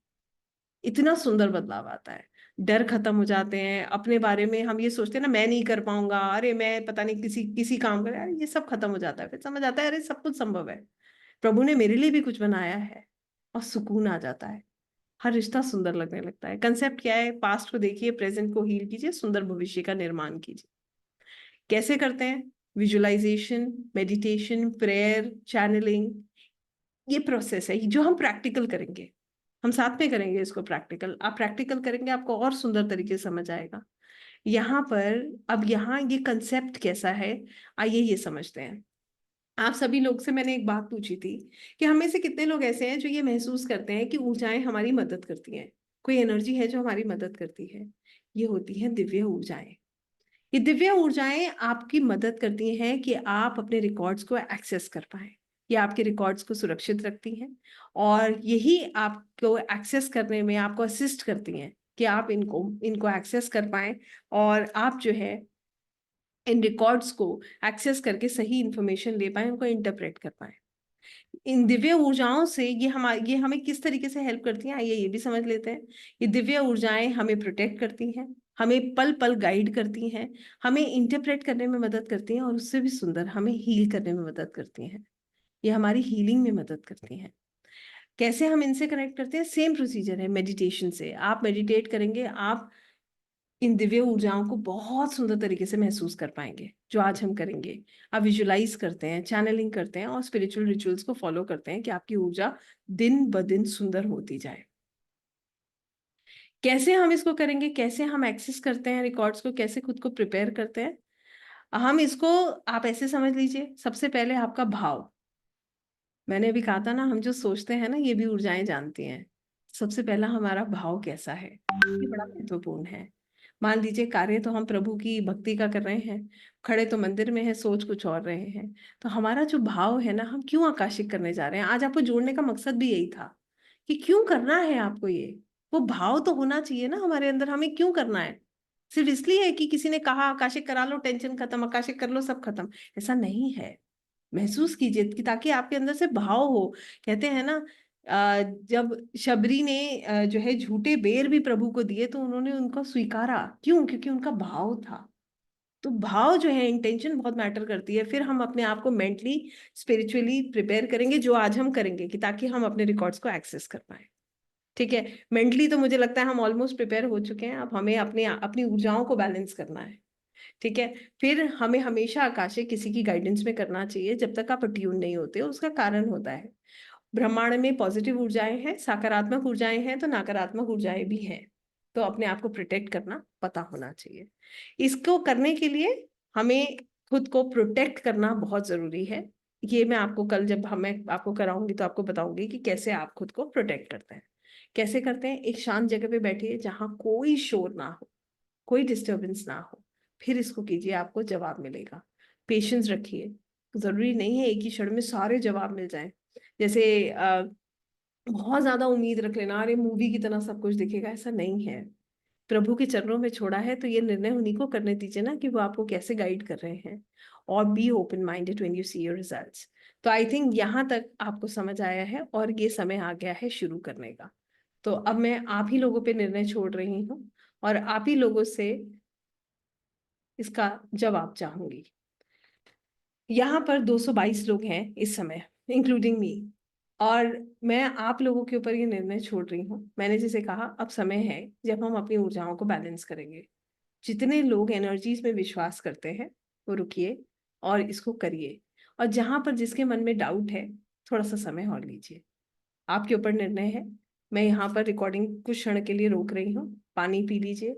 S1: इतना सुंदर बदलाव आता है। डर खत्म हो जाते हैं अपने बारे में। हम ये सोचते हैं ना, मैं नहीं कर पाऊंगा, अरे मैं पता नहीं किसी किसी काम कर, अरे ये सब खत्म हो जाता है। फिर समझ आता है अरे सब कुछ संभव है, प्रभु ने मेरे लिए भी कुछ बनाया है। और सुकून आ जाता है। हर रिश्ता सुंदर लगने लगता है। कंसेप्ट क्या है? पास्ट को देखिए, प्रेजेंट को हील कीजिए, सुंदर भविष्य का निर्माण कीजिए। कैसे करते हैं? विजुअलाइजेशन, मेडिटेशन, प्रेयर, चैनलिंग, ये प्रोसेस है जो हम प्रैक्टिकल करेंगे। हम साथ में करेंगे इसको प्रैक्टिकल। आप प्रैक्टिकल करेंगे, आपको और सुंदर तरीके से समझ आएगा। यहाँ पर, अब यहाँ ये कंसेप्ट कैसा है, आइए ये समझते हैं। आप सभी लोग से मैंने एक बात पूछी थी कि हम में से कितने लोग ऐसे हैं जो ये महसूस करते हैं कि ऊर्जाएं हमारी मदद करती हैं, कोई एनर्जी है जो हमारी मदद करती है। ये होती है दिव्य ऊर्जाएं। ये दिव्य ऊर्जाएं आपकी मदद करती हैं कि आप अपने रिकॉर्ड्स को एक्सेस कर पाए। ये आपके रिकॉर्ड्स को सुरक्षित रखती हैं, और यही आपको एक्सेस करने में आपको असिस्ट करती हैं कि आप इनको इनको एक्सेस कर पाए, और आप जो है इन रिकॉर्ड्स को एक्सेस करके सही इंफॉर्मेशन ले पाए, उनको इंटरप्रेट कर पाए। इन दिव्य ऊर्जाओं से ये हमें किस तरीके से हेल्प करती हैं, आइए ये भी समझ लेते हैं। ये दिव्य ऊर्जाएं हमें प्रोटेक्ट करती हैं, हमें पल पल गाइड करती हैं, हमें इंटरप्रेट करने में मदद करती हैं, और उससे भी सुंदर हमें हील करने में मदद करती हैं। ये हमारी हीलिंग में मदद करती हैं। कैसे हम इनसे कनेक्ट करते हैं? सेम प्रोसीजर है मेडिटेशन से। आप मेडिटेट करेंगे, आप इन दिव्य ऊर्जाओं को बहुत सुंदर तरीके से महसूस कर पाएंगे, जो आज हम करेंगे। आप विजुलाइज करते हैं, चैनलिंग करते हैं, और स्पिरिचुअल रिचुअल्स को फॉलो करते हैं कि आपकी ऊर्जा दिन ब दिन सुंदर होती जाए। कैसे हम इसको करेंगे? कैसे हम एक्सेस करते हैं रिकॉर्ड्स को? कैसे खुद को प्रिपेयर करते हैं? हम इसको, आप ऐसे समझ लीजिए, सबसे पहले आपका भाव। मैंने अभी कहा था ना, हम जो सोचते हैं ना, ये भी ऊर्जाएं जानती हैं। सबसे पहला हमारा भाव कैसा है, ये बड़ा महत्वपूर्ण है। मान लीजिए कार्य तो हम प्रभु की भक्ति का कर रहे हैं, खड़े तो मंदिर में है, सोच कुछ और रहे हैं। तो हमारा जो भाव है ना, हम क्यों आकाशित करने जा रहे हैं? आज आपको जोड़ने का मकसद भी यही था कि क्यों करना है आपको ये। वो भाव तो होना चाहिए ना हमारे अंदर, हमें क्यों करना है। सिर्फ इसलिए है कि किसी ने कहा आकाशिक करा लो, टेंशन खत्म, आकाशिक कर लो, सब खत्म। ऐसा नहीं है। महसूस कीजिए कि ताकि आपके अंदर से भाव हो। कहते हैं ना, जब शबरी ने जो है झूठे बेर भी प्रभु को दिए, तो उन्होंने उनको स्वीकारा। क्यों? क्योंकि उनका भाव था। तो भाव जो है, इंटेंशन बहुत मैटर करती है। फिर हम अपने आप को मेंटली, स्पिरिचुअली प्रिपेयर करेंगे, जो आज हम करेंगे, कि ताकि हम अपने रिकॉर्ड्स को एक्सेस कर पाए। ठीक है। मेंटली तो मुझे लगता है हम ऑलमोस्ट प्रिपेयर हो चुके हैं। अब हमें अपने अपनी ऊर्जाओं को बैलेंस करना है। ठीक है। फिर हमें हमेशा आकाशिक किसी की गाइडेंस में करना चाहिए जब तक आप अट्यून नहीं होते। उसका कारण होता है, ब्रह्मांड में पॉजिटिव ऊर्जाएं हैं, सकारात्मक ऊर्जाएं हैं, तो नकारात्मक ऊर्जाएं भी हैं। तो अपने आप को प्रोटेक्ट करना पता होना चाहिए। इसको करने के लिए हमें खुद को प्रोटेक्ट करना बहुत जरूरी है। ये मैं आपको कल, जब मैं आपको कराऊंगी, तो आपको बताऊंगी कि कैसे आप खुद को प्रोटेक्ट करते हैं। कैसे करते हैं? एक शांत जगह पे बैठिए जहां कोई शोर ना हो, कोई डिस्टरबेंस ना हो। फिर इसको कीजिए, आपको जवाब मिलेगा। पेशेंस रखिए। जरूरी नहीं है एक ही क्षण में सारे जवाब मिल जाएं। जैसे बहुत ज्यादा उम्मीद रख लेना, अरे मूवी की तरह सब कुछ दिखेगा, ऐसा नहीं है। प्रभु के चरणों में छोड़ा है, तो ये निर्णय उन्हीं को करने दीजिए ना कि वो आपको कैसे गाइड कर रहे हैं। और be open minded when you see your results. तो आई थिंक यहाँ तक आपको समझ आया है, और ये समय आ गया है शुरू करने का। तो अब मैं आप ही लोगों पे निर्णय छोड़ रही हूँ, और आप ही लोगों से इसका जवाब चाहूंगी। यहाँ पर 222 लोग हैं इस समय, इंक्लूडिंग मी। और मैं आप लोगों के ऊपर ये निर्णय छोड़ रही हूँ। मैंने जैसे कहा, अब समय है जब हम अपनी ऊर्जाओं को बैलेंस करेंगे। जितने लोग एनर्जीज में विश्वास करते हैं वो रुकिए और इसको करिए। और जहां पर जिसके मन में डाउट है, थोड़ा सा समय और लीजिए। आपके ऊपर निर्णय है। मैं यहाँ पर रिकॉर्डिंग कुछ क्षण के लिए रोक रही हूँ। पानी पी लीजिए,